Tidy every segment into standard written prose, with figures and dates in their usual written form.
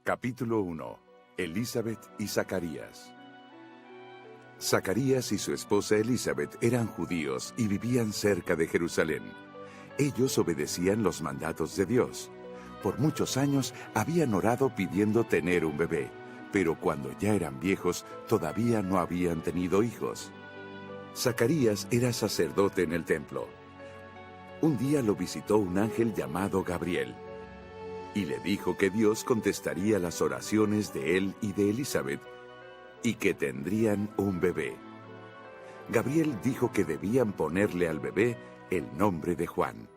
Capítulo 1. Elizabeth y Zacarías. Zacarías y su esposa Elizabeth eran judíos y vivían cerca de Jerusalén. Ellos obedecían los mandatos de Dios. Por muchos años habían orado pidiendo tener un bebé, pero cuando ya eran viejos todavía no habían tenido hijos. Zacarías era sacerdote en el templo. Un día lo visitó un ángel llamado Gabriel y le dijo que Dios contestaría las oraciones de él y de Elizabeth y que tendrían un bebé. Gabriel dijo que debían ponerle al bebé el nombre de Juan.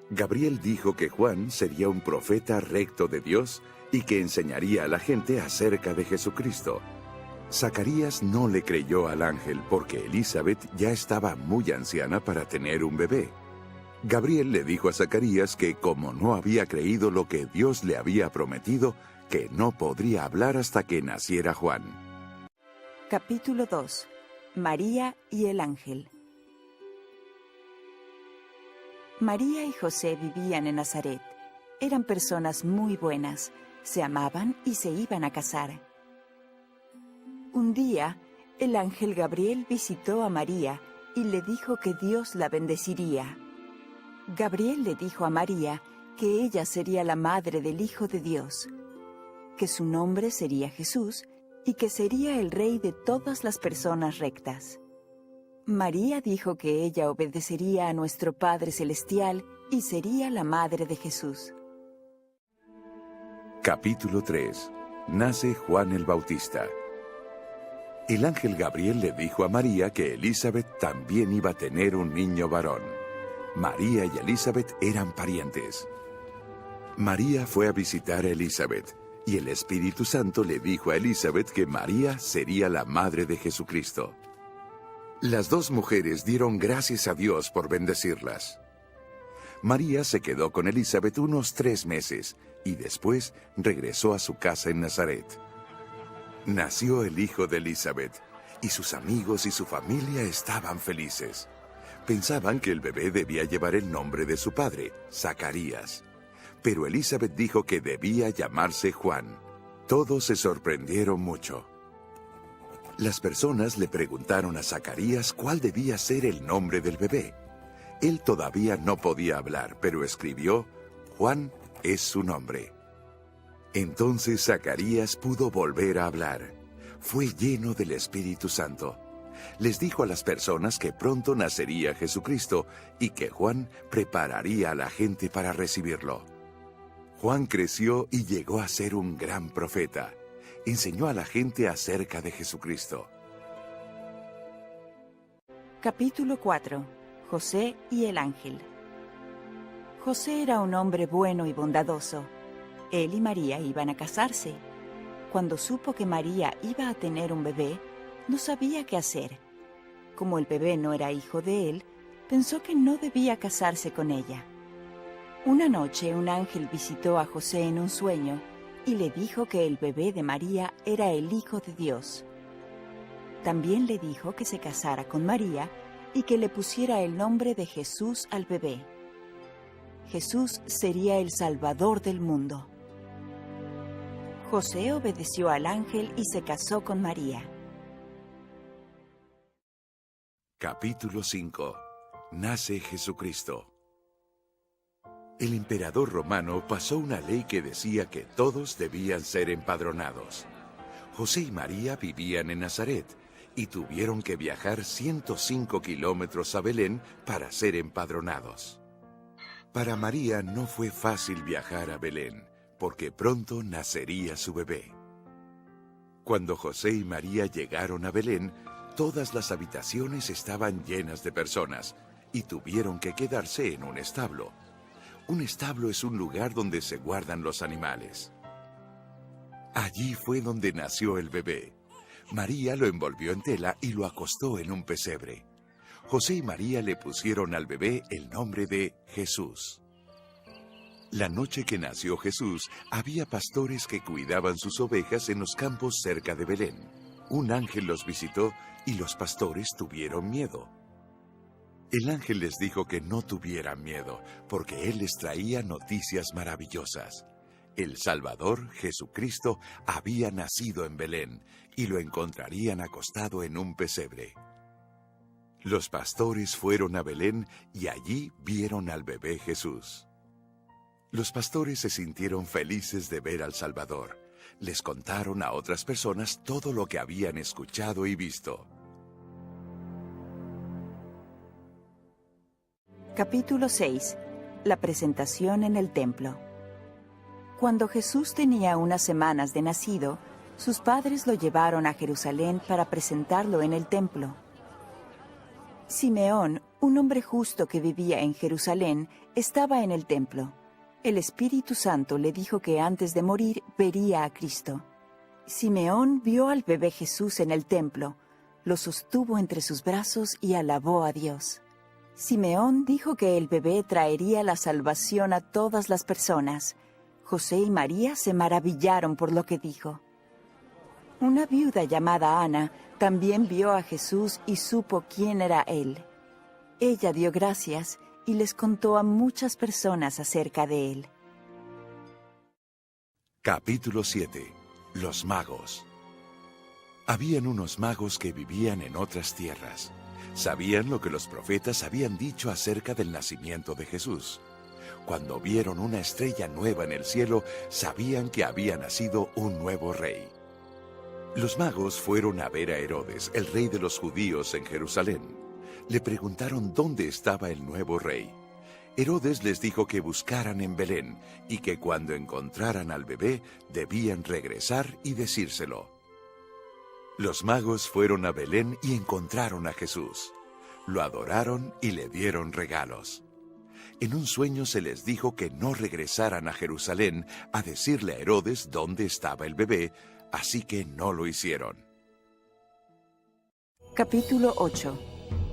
Gabriel dijo que Juan sería un profeta recto de Dios y que enseñaría a la gente acerca de Jesucristo. Zacarías no le creyó al ángel porque Elizabeth ya estaba muy anciana para tener un bebé. Gabriel le dijo a Zacarías que como no había creído lo que Dios le había prometido, que no podría hablar hasta que naciera Juan. Capítulo 2. María y el ángel. María y José vivían en Nazaret. Eran personas muy buenas, se amaban y se iban a casar. Un día, el ángel Gabriel visitó a María y le dijo que Dios la bendeciría. Gabriel le dijo a María que ella sería la madre del Hijo de Dios, que su nombre sería Jesús y que sería el rey de todas las personas rectas. María dijo que ella obedecería a nuestro Padre Celestial y sería la madre de Jesús. Capítulo 3. Nace Juan el Bautista. El ángel Gabriel le dijo a María que Elizabeth también iba a tener un niño varón. María y Elizabeth eran parientes. María fue a visitar a Elizabeth, y el Espíritu Santo le dijo a Elizabeth que María sería la madre de Jesucristo. Las dos mujeres dieron gracias a Dios por bendecirlas. María se quedó con Elizabeth unos 3 meses, y después regresó a su casa en Nazaret. Nació el hijo de Elizabeth, y sus amigos y su familia estaban felices. Pensaban que el bebé debía llevar el nombre de su padre, Zacarías. Pero Elizabeth dijo que debía llamarse Juan. Todos se sorprendieron mucho. Las personas le preguntaron a Zacarías cuál debía ser el nombre del bebé. Él todavía no podía hablar, pero escribió, Juan es su nombre. Entonces Zacarías pudo volver a hablar. Fue lleno del Espíritu Santo. Les dijo a las personas que pronto nacería Jesucristo y que Juan prepararía a la gente para recibirlo. Juan creció y llegó a ser un gran profeta. Enseñó a la gente acerca de Jesucristo. Capítulo 4. José y el ángel. José era un hombre bueno y bondadoso. Él y María iban a casarse. Cuando supo que María iba a tener un bebé, no sabía qué hacer. Como el bebé no era hijo de él, pensó que no debía casarse con ella. Una noche un ángel visitó a José en un sueño y le dijo que el bebé de María era el Hijo de Dios. También le dijo que se casara con María y que le pusiera el nombre de Jesús al bebé. Jesús sería el Salvador del mundo. José obedeció al ángel y se casó con María. Capítulo 5. Nace Jesucristo. El emperador romano pasó una ley que decía que todos debían ser empadronados. José y María vivían en Nazaret y tuvieron que viajar 105 kilómetros a Belén para ser empadronados. Para María no fue fácil viajar a Belén, porque pronto nacería su bebé. Cuando José y María llegaron a Belén, todas las habitaciones estaban llenas de personas y tuvieron que quedarse en un establo. Un establo es un lugar donde se guardan los animales. Allí fue donde nació el bebé. María lo envolvió en tela y lo acostó en un pesebre. José y María le pusieron al bebé el nombre de Jesús. La noche que nació Jesús, había pastores que cuidaban sus ovejas en los campos cerca de Belén. Un ángel los visitó y los pastores tuvieron miedo. El ángel les dijo que no tuvieran miedo, porque él les traía noticias maravillosas. El Salvador, Jesucristo, había nacido en Belén y lo encontrarían acostado en un pesebre. Los pastores fueron a Belén y allí vieron al bebé Jesús. Los pastores se sintieron felices de ver al Salvador. Les contaron a otras personas todo lo que habían escuchado y visto. Capítulo 6. La presentación en el templo. Cuando Jesús tenía unas semanas de nacido, sus padres lo llevaron a Jerusalén para presentarlo en el templo. Simeón, un hombre justo que vivía en Jerusalén, estaba en el templo. El Espíritu Santo le dijo que antes de morir vería a Cristo. Simeón vio al bebé Jesús en el templo, lo sostuvo entre sus brazos y alabó a Dios. Simeón dijo que el bebé traería la salvación a todas las personas. José y María se maravillaron por lo que dijo. Una viuda llamada Ana también vio a Jesús y supo quién era él. Ella dio gracias y les contó a muchas personas acerca de él. Capítulo 7. Los magos. Habían unos magos que vivían en otras tierras. Sabían lo que los profetas habían dicho acerca del nacimiento de Jesús. Cuando vieron una estrella nueva en el cielo, sabían que había nacido un nuevo rey. Los magos fueron a ver a Herodes, el rey de los judíos, en Jerusalén. Le preguntaron dónde estaba el nuevo rey. Herodes les dijo que buscaran en Belén y que cuando encontraran al bebé debían regresar y decírselo. Los magos fueron a Belén y encontraron a Jesús. Lo adoraron y le dieron regalos. En un sueño se les dijo que no regresaran a Jerusalén a decirle a Herodes dónde estaba el bebé, así que no lo hicieron. Capítulo 8.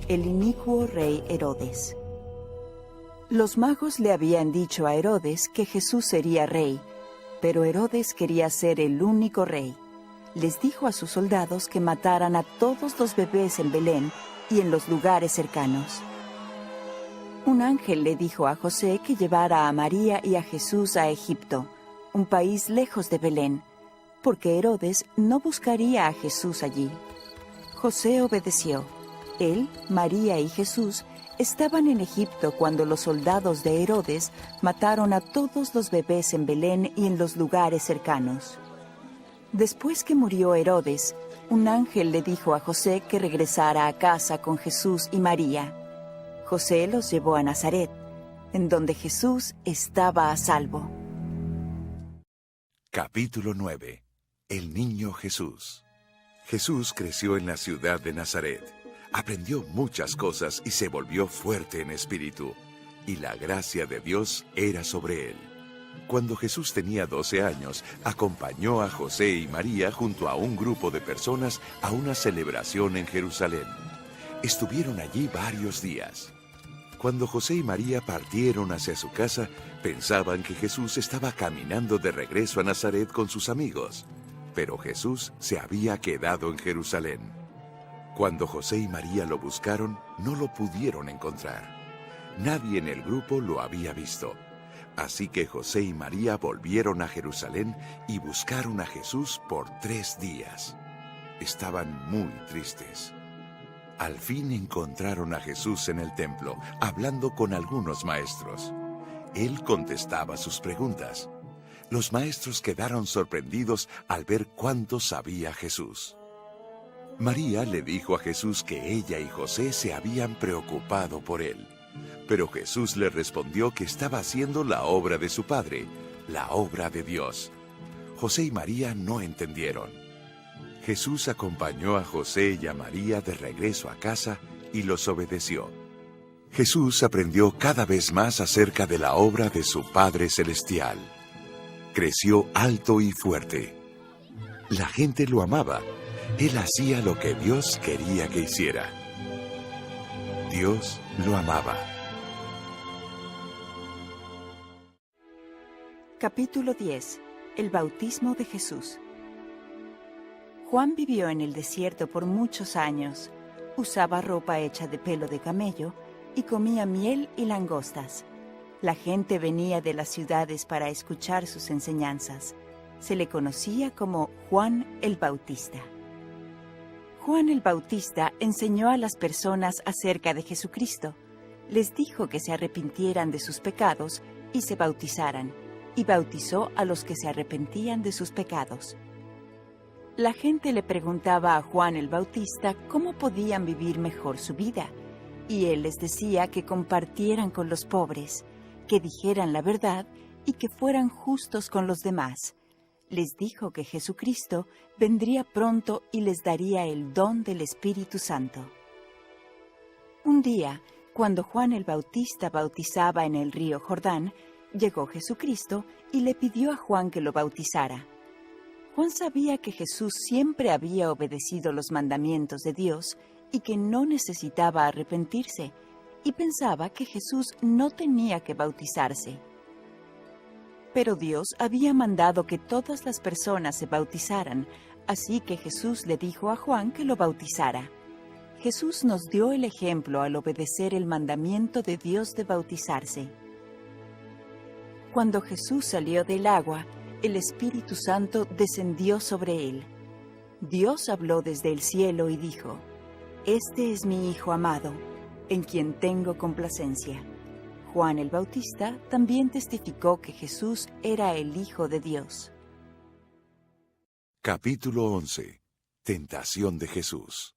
El inicuo rey Herodes. Los magos le habían dicho a Herodes que Jesús sería rey, pero Herodes quería ser el único rey. Les dijo a sus soldados que mataran a todos los bebés en Belén y en los lugares cercanos. Un ángel le dijo a José que llevara a María y a Jesús a Egipto, un país lejos de Belén, porque Herodes no buscaría a Jesús allí. José obedeció. Él, María y Jesús estaban en Egipto cuando los soldados de Herodes mataron a todos los bebés en Belén y en los lugares cercanos. Después que murió Herodes, un ángel le dijo a José que regresara a casa con Jesús y María. José los llevó a Nazaret, en donde Jesús estaba a salvo. Capítulo 9. El niño Jesús. Jesús creció en la ciudad de Nazaret. Aprendió muchas cosas y se volvió fuerte en espíritu, y la gracia de Dios era sobre él. Cuando Jesús tenía 12 años, acompañó a José y María junto a un grupo de personas a una celebración en Jerusalén. Estuvieron allí varios días. Cuando José y María partieron hacia su casa, pensaban que Jesús estaba caminando de regreso a Nazaret con sus amigos, pero Jesús se había quedado en Jerusalén. Cuando José y María lo buscaron, no lo pudieron encontrar. Nadie en el grupo lo había visto. Así que José y María volvieron a Jerusalén y buscaron a Jesús por 3 días. Estaban muy tristes. Al fin encontraron a Jesús en el templo, hablando con algunos maestros. Él contestaba sus preguntas. Los maestros quedaron sorprendidos al ver cuánto sabía Jesús. María le dijo a Jesús que ella y José se habían preocupado por él. Pero Jesús le respondió que estaba haciendo la obra de su Padre, la obra de Dios. José y María no entendieron. Jesús acompañó a José y a María de regreso a casa y los obedeció. Jesús aprendió cada vez más acerca de la obra de su Padre Celestial. Creció alto y fuerte. La gente lo amaba. Él hacía lo que Dios quería que hiciera. Dios lo amaba. Capítulo 10. El bautismo de Jesús. Juan vivió en el desierto por muchos años. Usaba ropa hecha de pelo de camello y comía miel y langostas. La gente venía de las ciudades para escuchar sus enseñanzas. Se le conocía como Juan el Bautista. Juan el Bautista enseñó a las personas acerca de Jesucristo. Les dijo que se arrepintieran de sus pecados y se bautizaran, y bautizó a los que se arrepentían de sus pecados. La gente le preguntaba a Juan el Bautista cómo podían vivir mejor su vida, y él les decía que compartieran con los pobres, que dijeran la verdad y que fueran justos con los demás. Les dijo que Jesucristo vendría pronto y les daría el don del Espíritu Santo. Un día, cuando Juan el Bautista bautizaba en el río Jordán, llegó Jesucristo y le pidió a Juan que lo bautizara. Juan sabía que Jesús siempre había obedecido los mandamientos de Dios y que no necesitaba arrepentirse, y pensaba que Jesús no tenía que bautizarse. Pero Dios había mandado que todas las personas se bautizaran, así que Jesús le dijo a Juan que lo bautizara. Jesús nos dio el ejemplo al obedecer el mandamiento de Dios de bautizarse. Cuando Jesús salió del agua, el Espíritu Santo descendió sobre él. Dios habló desde el cielo y dijo: «Este es mi Hijo amado, en quien tengo complacencia». Juan el Bautista también testificó que Jesús era el Hijo de Dios. Capítulo 11. Tentación de Jesús.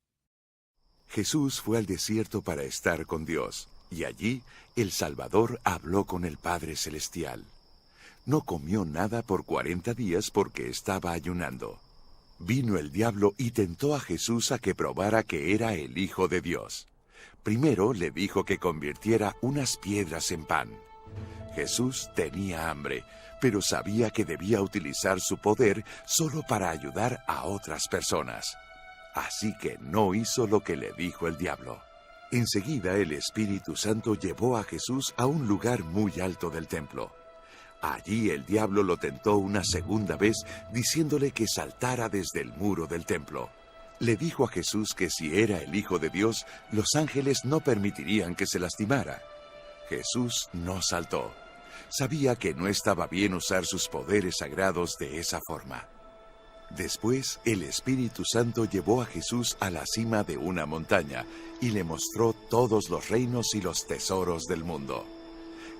Jesús fue al desierto para estar con Dios, y allí el Salvador habló con el Padre Celestial. No comió nada por 40 días porque estaba ayunando. Vino el diablo y tentó a Jesús a que probara que era el Hijo de Dios. Primero le dijo que convirtiera unas piedras en pan. Jesús tenía hambre, pero sabía que debía utilizar su poder solo para ayudar a otras personas. Así que no hizo lo que le dijo el diablo. Enseguida el Espíritu Santo llevó a Jesús a un lugar muy alto del templo. Allí el diablo lo tentó una segunda vez, diciéndole que saltara desde el muro del templo. Le dijo a Jesús que si era el Hijo de Dios, los ángeles no permitirían que se lastimara. Jesús no saltó. Sabía que no estaba bien usar sus poderes sagrados de esa forma. Después, el Espíritu Santo llevó a Jesús a la cima de una montaña y le mostró todos los reinos y los tesoros del mundo.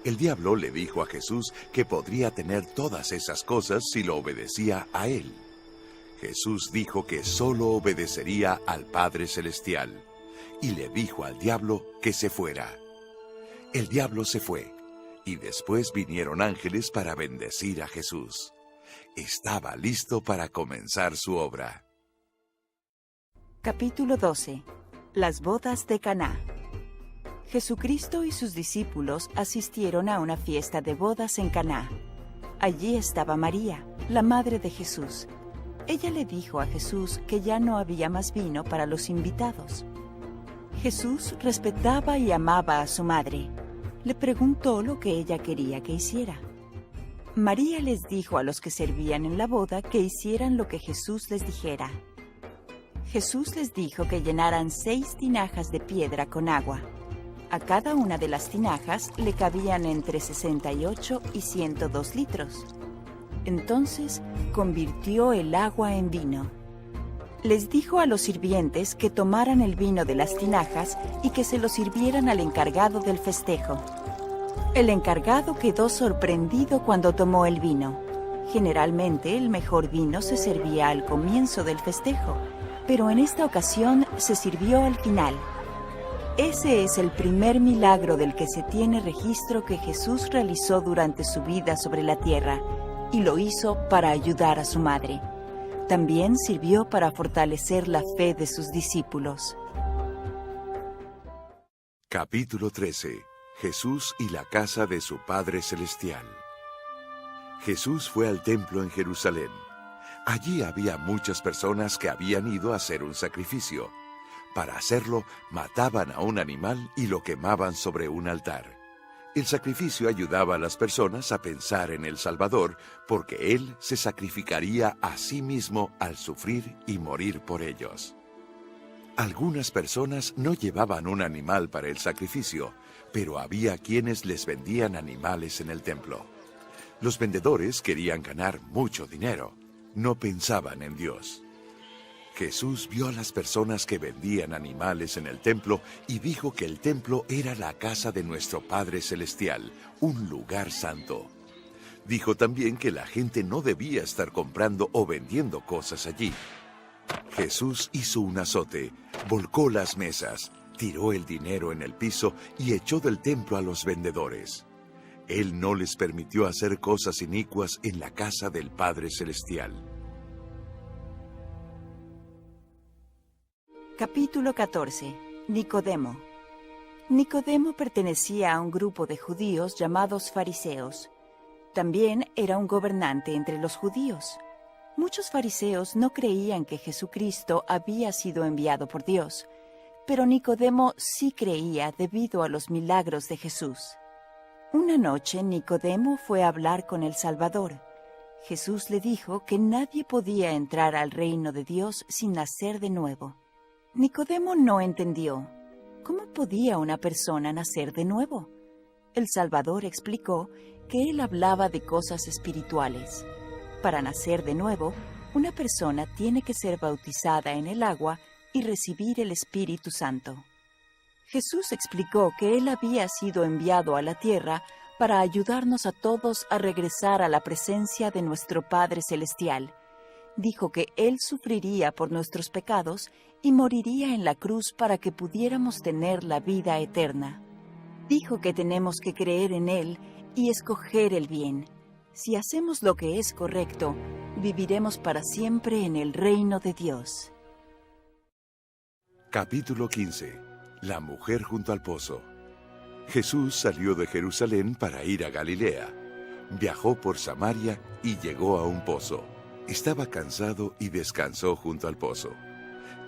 El diablo le dijo a Jesús que podría tener todas esas cosas si lo obedecía a él. Jesús dijo que solo obedecería al Padre Celestial, y le dijo al diablo que se fuera. El diablo se fue, y después vinieron ángeles para bendecir a Jesús. Estaba listo para comenzar su obra. Capítulo 12. Las bodas de Caná. Jesucristo y sus discípulos asistieron a una fiesta de bodas en Caná. Allí estaba María, la madre de Jesús. Ella le dijo a Jesús que ya no había más vino para los invitados. Jesús respetaba y amaba a su madre. Le preguntó lo que ella quería que hiciera. María les dijo a los que servían en la boda que hicieran lo que Jesús les dijera. Jesús les dijo que llenaran 6 tinajas de piedra con agua. A cada una de las tinajas le cabían entre 68 y 102 litros. Entonces convirtió el agua en vino. Les dijo a los sirvientes que tomaran el vino de las tinajas y que se lo sirvieran al encargado del festejo. El encargado quedó sorprendido cuando tomó el vino. Generalmente el mejor vino se servía al comienzo del festejo, pero en esta ocasión se sirvió al final. Ese es el primer milagro del que se tiene registro que Jesús realizó durante su vida sobre la tierra, y lo hizo para ayudar a su madre. También sirvió para fortalecer la fe de sus discípulos. Capítulo 13. Jesús y la casa de su Padre Celestial. Jesús fue al templo en Jerusalén. Allí había muchas personas que habían ido a hacer un sacrificio. Para hacerlo, mataban a un animal y lo quemaban sobre un altar. El sacrificio ayudaba a las personas a pensar en el Salvador, porque Él se sacrificaría a sí mismo al sufrir y morir por ellos. Algunas personas no llevaban un animal para el sacrificio, pero había quienes les vendían animales en el templo. Los vendedores querían ganar mucho dinero, no pensaban en Dios. Jesús vio a las personas que vendían animales en el templo y dijo que el templo era la casa de nuestro Padre Celestial, un lugar santo. Dijo también que la gente no debía estar comprando o vendiendo cosas allí. Jesús hizo un azote, volcó las mesas, tiró el dinero en el piso y echó del templo a los vendedores. Él no les permitió hacer cosas inicuas en la casa del Padre Celestial. Capítulo 14. Nicodemo. Nicodemo pertenecía a un grupo de judíos llamados fariseos. También era un gobernante entre los judíos. Muchos fariseos no creían que Jesucristo había sido enviado por Dios, pero Nicodemo sí creía debido a los milagros de Jesús. Una noche Nicodemo fue a hablar con el Salvador. Jesús le dijo que nadie podía entrar al reino de Dios sin nacer de nuevo. Nicodemo no entendió. ¿Cómo podía una persona nacer de nuevo? El Salvador explicó que él hablaba de cosas espirituales. Para nacer de nuevo, una persona tiene que ser bautizada en el agua y recibir el Espíritu Santo. Jesús explicó que él había sido enviado a la tierra para ayudarnos a todos a regresar a la presencia de nuestro Padre Celestial. Dijo que él sufriría por nuestros pecados y moriría en la cruz para que pudiéramos tener la vida eterna. Dijo que tenemos que creer en él y escoger el bien. Si hacemos lo que es correcto, viviremos para siempre en el reino de Dios. Capítulo 15. La mujer junto al pozo. Jesús salió de Jerusalén para ir a Galilea. Viajó por Samaria y llegó a un pozo. Estaba cansado y descansó junto al pozo.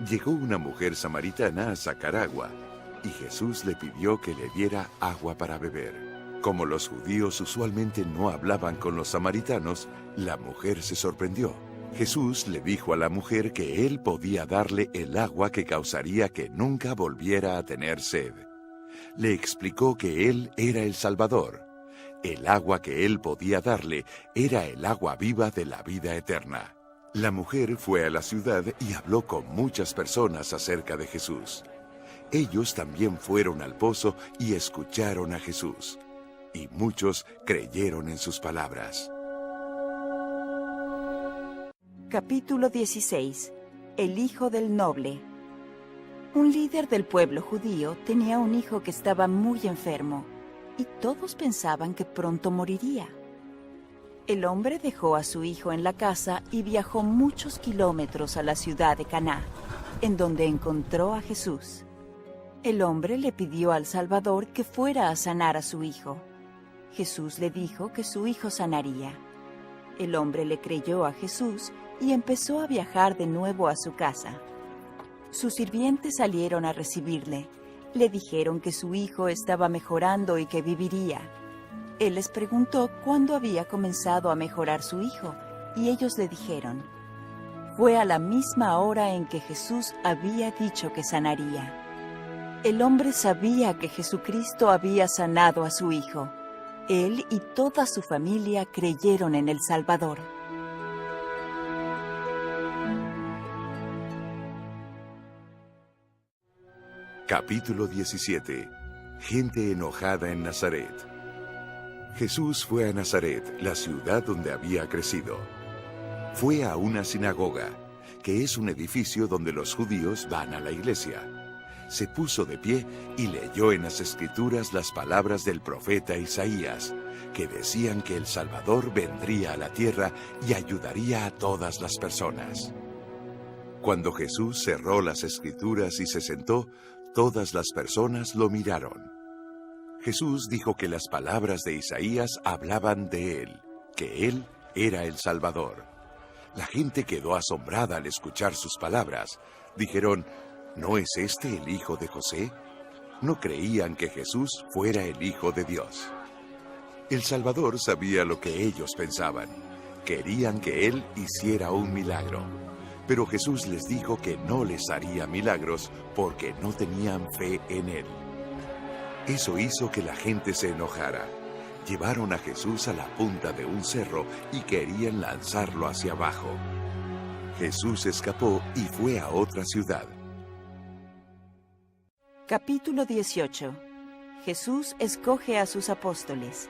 Llegó una mujer samaritana a sacar agua, y Jesús le pidió que le diera agua para beber. Como los judíos usualmente no hablaban con los samaritanos, la mujer se sorprendió. Jesús le dijo a la mujer que él podía darle el agua que causaría que nunca volviera a tener sed. Le explicó que él era el Salvador. El agua que él podía darle era el agua viva de la vida eterna. La mujer fue a la ciudad y habló con muchas personas acerca de Jesús. Ellos también fueron al pozo y escucharon a Jesús. Y muchos creyeron en sus palabras. Capítulo 16. El hijo del noble. Un líder del pueblo judío tenía un hijo que estaba muy enfermo, y todos pensaban que pronto moriría. El hombre dejó a su hijo en la casa y viajó muchos kilómetros a la ciudad de Caná, en donde encontró a Jesús. El hombre le pidió al Salvador que fuera a sanar a su hijo. Jesús le dijo que su hijo sanaría. El hombre le creyó a Jesús y empezó a viajar de nuevo a su casa. Sus sirvientes salieron a recibirle. Le dijeron que su hijo estaba mejorando y que viviría. Él les preguntó cuándo había comenzado a mejorar su hijo, y ellos le dijeron: fue a la misma hora en que Jesús había dicho que sanaría. El hombre sabía que Jesucristo había sanado a su hijo. Él y toda su familia creyeron en el Salvador. Capítulo 17. Gente enojada en Nazaret. Jesús fue a Nazaret, la ciudad donde había crecido. Fue a una sinagoga, que es un edificio donde los judíos van a la iglesia. Se puso de pie y leyó en las Escrituras las palabras del profeta Isaías, que decían que el Salvador vendría a la tierra y ayudaría a todas las personas. Cuando Jesús cerró las Escrituras y se sentó, todas las personas lo miraron. Jesús dijo que las palabras de Isaías hablaban de él, que él era el Salvador. La gente quedó asombrada al escuchar sus palabras. Dijeron: ¿no es este el hijo de José? No creían que Jesús fuera el Hijo de Dios. El Salvador sabía lo que ellos pensaban. Querían que él hiciera un milagro. Pero Jesús les dijo que no les haría milagros porque no tenían fe en él. Eso hizo que la gente se enojara. Llevaron a Jesús a la punta de un cerro y querían lanzarlo hacia abajo. Jesús escapó y fue a otra ciudad. Capítulo 18. Jesús escoge a sus apóstoles.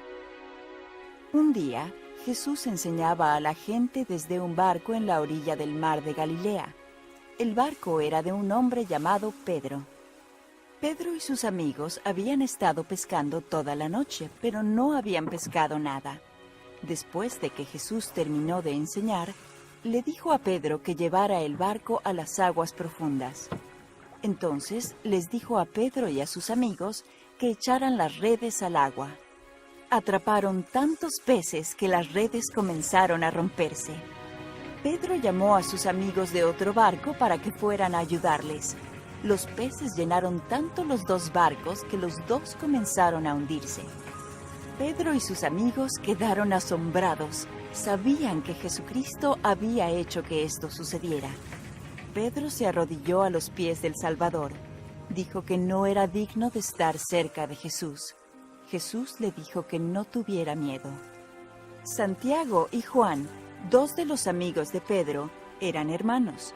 Un día, Jesús enseñaba a la gente desde un barco en la orilla del mar de Galilea. El barco era de un hombre llamado Pedro. Pedro y sus amigos habían estado pescando toda la noche, pero no habían pescado nada. Después de que Jesús terminó de enseñar, le dijo a Pedro que llevara el barco a las aguas profundas. Entonces les dijo a Pedro y a sus amigos que echaran las redes al agua. Atraparon tantos peces que las redes comenzaron a romperse. Pedro llamó a sus amigos de otro barco para que fueran a ayudarles. Los peces llenaron tanto los dos barcos que los dos comenzaron a hundirse. Pedro y sus amigos quedaron asombrados. Sabían que Jesucristo había hecho que esto sucediera. Pedro se arrodilló a los pies del Salvador. Dijo que no era digno de estar cerca de Jesús. Jesús le dijo que no tuviera miedo. Santiago y Juan, dos de los amigos de Pedro, eran hermanos.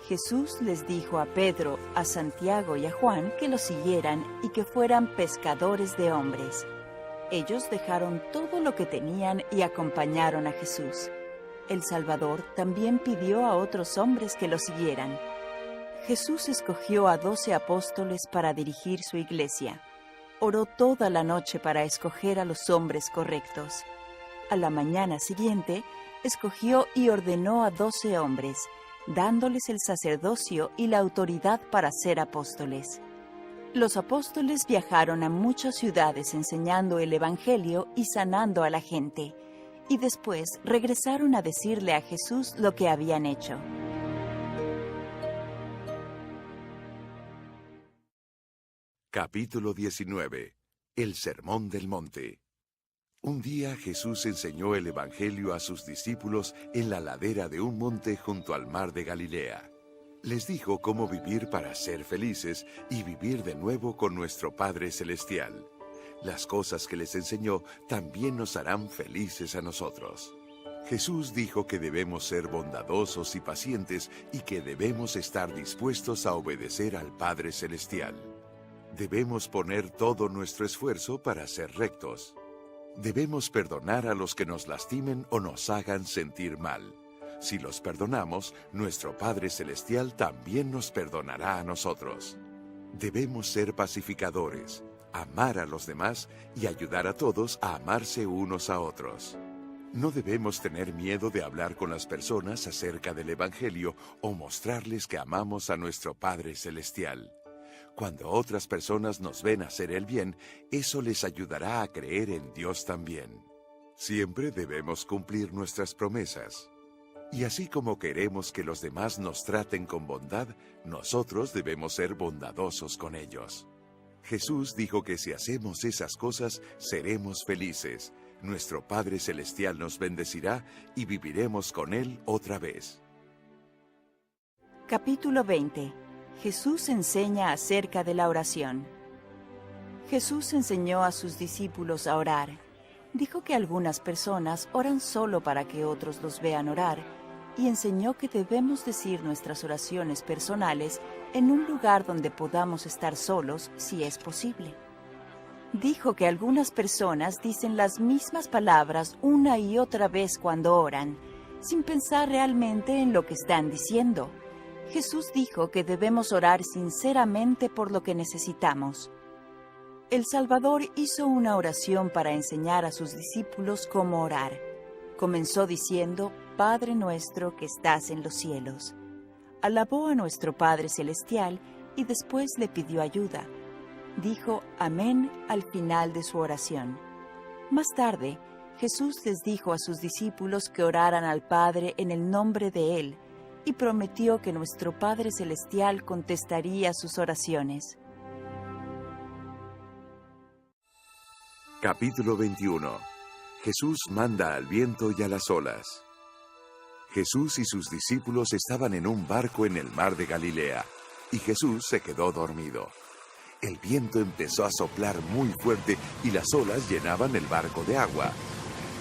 Jesús les dijo a Pedro, a Santiago y a Juan que lo siguieran y que fueran pescadores de hombres. Ellos dejaron todo lo que tenían y acompañaron a Jesús. El Salvador también pidió a otros hombres que lo siguieran. Jesús escogió a 12 apóstoles para dirigir su iglesia. Oró toda la noche para escoger a los hombres correctos. A la mañana siguiente, escogió y ordenó a 12 hombres, dándoles el sacerdocio y la autoridad para ser apóstoles. Los apóstoles viajaron a muchas ciudades enseñando el Evangelio y sanando a la gente, y después regresaron a decirle a Jesús lo que habían hecho. Capítulo 19. El Sermón del Monte. Un día Jesús enseñó el Evangelio a sus discípulos en la ladera de un monte junto al mar de Galilea. Les dijo cómo vivir para ser felices y vivir de nuevo con nuestro Padre Celestial. Las cosas que les enseñó también nos harán felices a nosotros. Jesús dijo que debemos ser bondadosos y pacientes y que debemos estar dispuestos a obedecer al Padre Celestial. Debemos poner todo nuestro esfuerzo para ser rectos. Debemos perdonar a los que nos lastimen o nos hagan sentir mal. Si los perdonamos, nuestro Padre Celestial también nos perdonará a nosotros. Debemos ser pacificadores, amar a los demás y ayudar a todos a amarse unos a otros. No debemos tener miedo de hablar con las personas acerca del Evangelio o mostrarles que amamos a nuestro Padre Celestial. Cuando otras personas nos ven hacer el bien, eso les ayudará a creer en Dios también. Siempre debemos cumplir nuestras promesas. Y así como queremos que los demás nos traten con bondad, nosotros debemos ser bondadosos con ellos. Jesús dijo que si hacemos esas cosas, seremos felices. Nuestro Padre Celestial nos bendecirá y viviremos con Él otra vez. Capítulo 20. Jesús enseña acerca de la oración. Jesús enseñó a sus discípulos a orar. Dijo que algunas personas oran solo para que otros los vean orar, y enseñó que debemos decir nuestras oraciones personales en un lugar donde podamos estar solos si es posible. Dijo que algunas personas dicen las mismas palabras una y otra vez cuando oran, sin pensar realmente en lo que están diciendo. Jesús dijo que debemos orar sinceramente por lo que necesitamos. El Salvador hizo una oración para enseñar a sus discípulos cómo orar. Comenzó diciendo, Padre nuestro que estás en los cielos. Alabó a nuestro Padre Celestial y después le pidió ayuda. Dijo amén al final de su oración. Más tarde, Jesús les dijo a sus discípulos que oraran al Padre en el nombre de Él, y prometió que nuestro Padre Celestial contestaría sus oraciones. Capítulo 21. Jesús manda al viento y a las olas. Jesús y sus discípulos estaban en un barco en el mar de Galilea, y Jesús se quedó dormido. El viento empezó a soplar muy fuerte y las olas llenaban el barco de agua.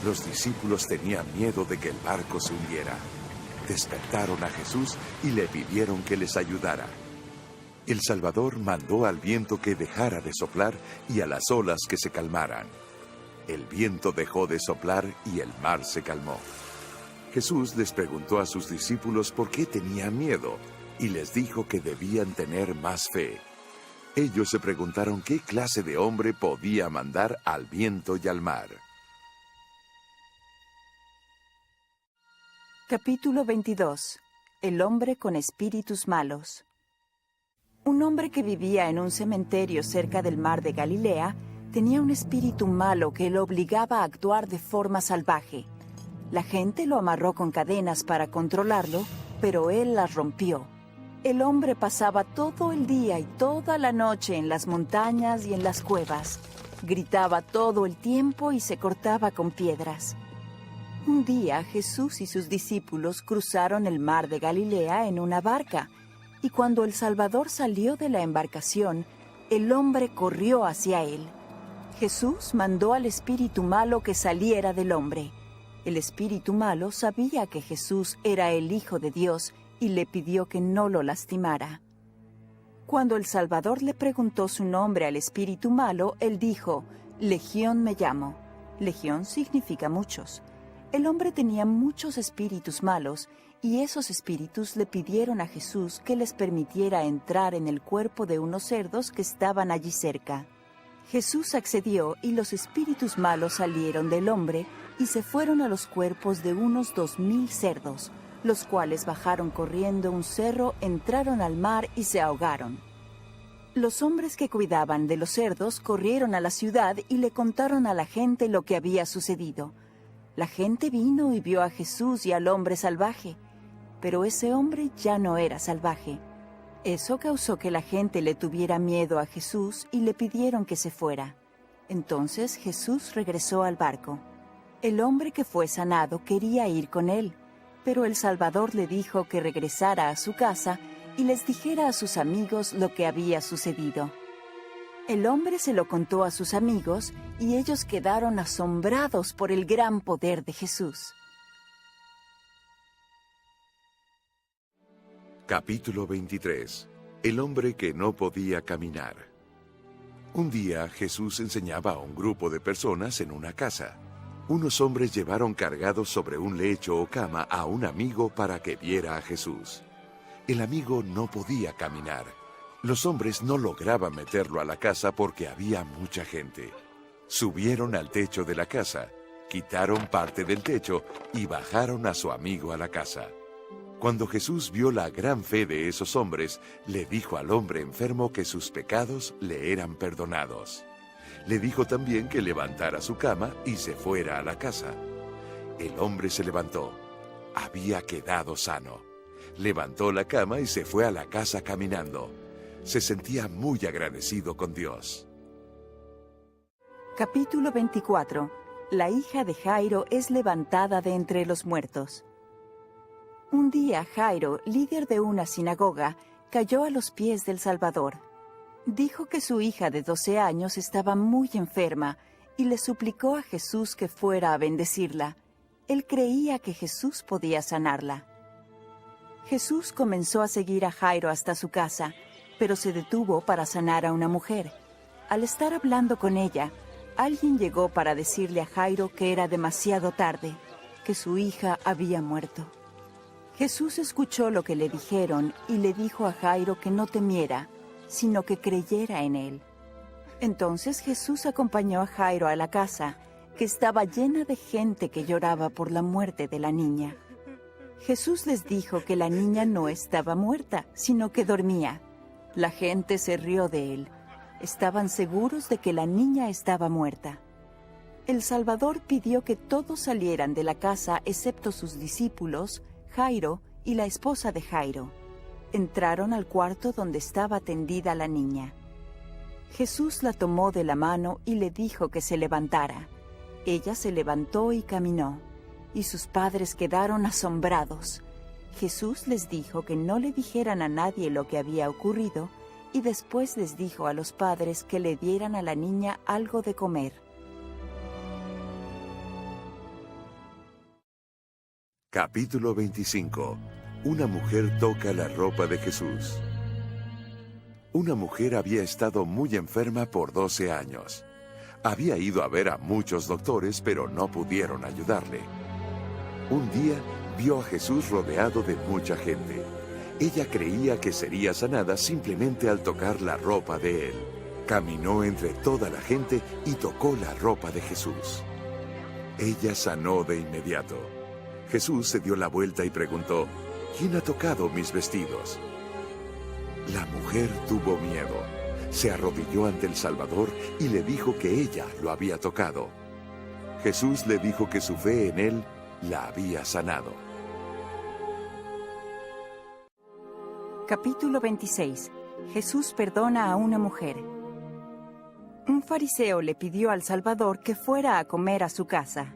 Los discípulos tenían miedo de que el barco se hundiera. Despertaron a Jesús y le pidieron que les ayudara. El Salvador mandó al viento que dejara de soplar y a las olas que se calmaran. El viento dejó de soplar y el mar se calmó. Jesús les preguntó a sus discípulos por qué tenían miedo y les dijo que debían tener más fe. Ellos se preguntaron qué clase de hombre podía mandar al viento y al mar. Capítulo 22. El hombre con espíritus malos. Un hombre que vivía en un cementerio cerca del mar de Galilea tenía un espíritu malo que lo obligaba a actuar de forma salvaje. La gente lo amarró con cadenas para controlarlo, pero él las rompió. El hombre pasaba todo el día y toda la noche en las montañas y en las cuevas. Gritaba todo el tiempo y se cortaba con piedras. Un día Jesús y sus discípulos cruzaron el mar de Galilea en una barca, y cuando el Salvador salió de la embarcación, el hombre corrió hacia él. Jesús mandó al espíritu malo que saliera del hombre. El espíritu malo sabía que Jesús era el Hijo de Dios y le pidió que no lo lastimara. Cuando el Salvador le preguntó su nombre al espíritu malo, él dijo: Legión me llamo. Legión significa muchos. El hombre tenía muchos espíritus malos, y esos espíritus le pidieron a Jesús que les permitiera entrar en el cuerpo de unos cerdos que estaban allí cerca. Jesús accedió y los espíritus malos salieron del hombre y se fueron a los cuerpos de unos 2000 cerdos, los cuales bajaron corriendo un cerro, entraron al mar y se ahogaron. Los hombres que cuidaban de los cerdos corrieron a la ciudad y le contaron a la gente lo que había sucedido. La gente vino y vio a Jesús y al hombre salvaje, pero ese hombre ya no era salvaje. Eso causó que la gente le tuviera miedo a Jesús y le pidieron que se fuera. Entonces Jesús regresó al barco. El hombre que fue sanado quería ir con él, pero el Salvador le dijo que regresara a su casa y les dijera a sus amigos lo que había sucedido. El hombre se lo contó a sus amigos y ellos quedaron asombrados por el gran poder de Jesús. Capítulo 23. El hombre que no podía caminar. Un día Jesús enseñaba a un grupo de personas en una casa. Unos hombres llevaron cargados sobre un lecho o cama a un amigo para que viera a Jesús. El amigo no podía caminar. Los hombres no lograban meterlo a la casa porque había mucha gente. Subieron al techo de la casa, quitaron parte del techo y bajaron a su amigo a la casa. Cuando Jesús vio la gran fe de esos hombres, le dijo al hombre enfermo que sus pecados le eran perdonados. Le dijo también que levantara su cama y se fuera a la casa. El hombre se levantó. Había quedado sano. Levantó la cama y se fue a la casa caminando. Se sentía muy agradecido con Dios. Capítulo 24. La hija de Jairo es levantada de entre los muertos. Un día Jairo, líder de una sinagoga, cayó a los pies del Salvador. Dijo que su hija de 12 años estaba muy enferma y le suplicó a Jesús que fuera a bendecirla. Él creía que Jesús podía sanarla. Jesús comenzó a seguir a Jairo hasta su casa, pero se detuvo para sanar a una mujer. Al estar hablando con ella, alguien llegó para decirle a Jairo que era demasiado tarde, que su hija había muerto. Jesús escuchó lo que le dijeron y le dijo a Jairo que no temiera, sino que creyera en él. Entonces Jesús acompañó a Jairo a la casa, que estaba llena de gente que lloraba por la muerte de la niña. Jesús les dijo que la niña no estaba muerta, sino que dormía. La gente se rió de él. Estaban seguros de que la niña estaba muerta. El Salvador pidió que todos salieran de la casa excepto sus discípulos, Jairo y la esposa de Jairo. Entraron al cuarto donde estaba tendida la niña. Jesús la tomó de la mano y le dijo que se levantara. Ella se levantó y caminó. y sus padres quedaron asombrados. Jesús les dijo que no le dijeran a nadie lo que había ocurrido, y después les dijo a los padres que le dieran a la niña algo de comer. Capítulo 25. Una mujer toca la ropa de Jesús. Una mujer había estado muy enferma por 12 años. Había ido a ver a muchos doctores, pero no pudieron ayudarle. Un día vio a Jesús rodeado de mucha gente. Ella creía que sería sanada simplemente al tocar la ropa de él. Caminó entre toda la gente y tocó la ropa de Jesús. Ella sanó de inmediato. Jesús se dio la vuelta y preguntó: ¿Quién ha tocado mis vestidos? La mujer tuvo miedo. Se arrodilló ante el Salvador y le dijo que ella lo había tocado. Jesús le dijo que su fe en él la había sanado. Capítulo 26. Jesús perdona a una mujer. Un fariseo le pidió al Salvador que fuera a comer a su casa.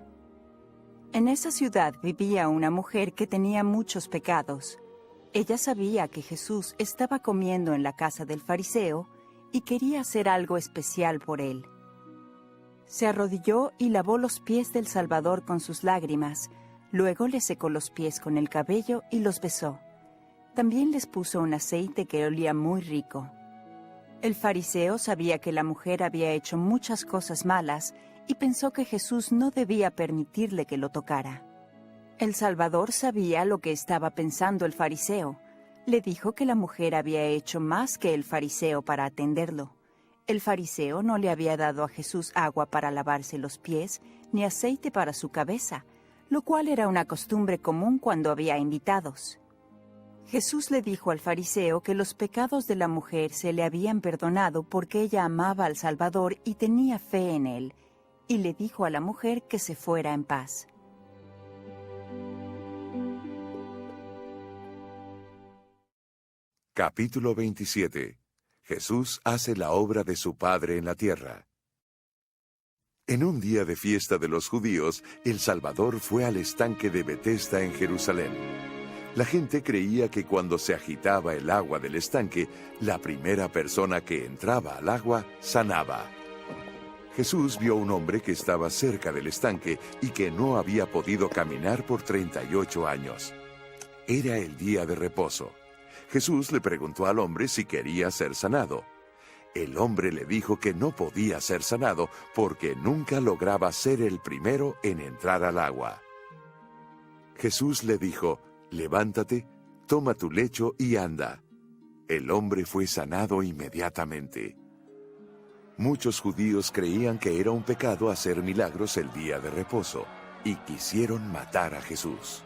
En esa ciudad vivía una mujer que tenía muchos pecados. Ella sabía que Jesús estaba comiendo en la casa del fariseo y quería hacer algo especial por él. Se arrodilló y lavó los pies del Salvador con sus lágrimas, luego le secó los pies con el cabello y los besó. También les puso un aceite que olía muy rico. El fariseo sabía que la mujer había hecho muchas cosas malas y pensó que Jesús no debía permitirle que lo tocara. El Salvador sabía lo que estaba pensando el fariseo. Le dijo que la mujer había hecho más que el fariseo para atenderlo. El fariseo no le había dado a Jesús agua para lavarse los pies, ni aceite para su cabeza, lo cual era una costumbre común cuando había invitados. Jesús le dijo al fariseo que los pecados de la mujer se le habían perdonado porque ella amaba al Salvador y tenía fe en él, y le dijo a la mujer que se fuera en paz. Capítulo 27. Jesús hace la obra de su Padre en la tierra. En un día de fiesta de los judíos, el Salvador fue al estanque de Betesda en Jerusalén. La gente creía que cuando se agitaba el agua del estanque, la primera persona que entraba al agua sanaba. Jesús vio a un hombre que estaba cerca del estanque y que no había podido caminar por 38 años. Era el día de reposo. Jesús le preguntó al hombre si quería ser sanado. El hombre le dijo que no podía ser sanado porque nunca lograba ser el primero en entrar al agua. Jesús le dijo: «Levántate, toma tu lecho y anda». El hombre fue sanado inmediatamente. Muchos judíos creían que era un pecado hacer milagros el día de reposo y quisieron matar a Jesús.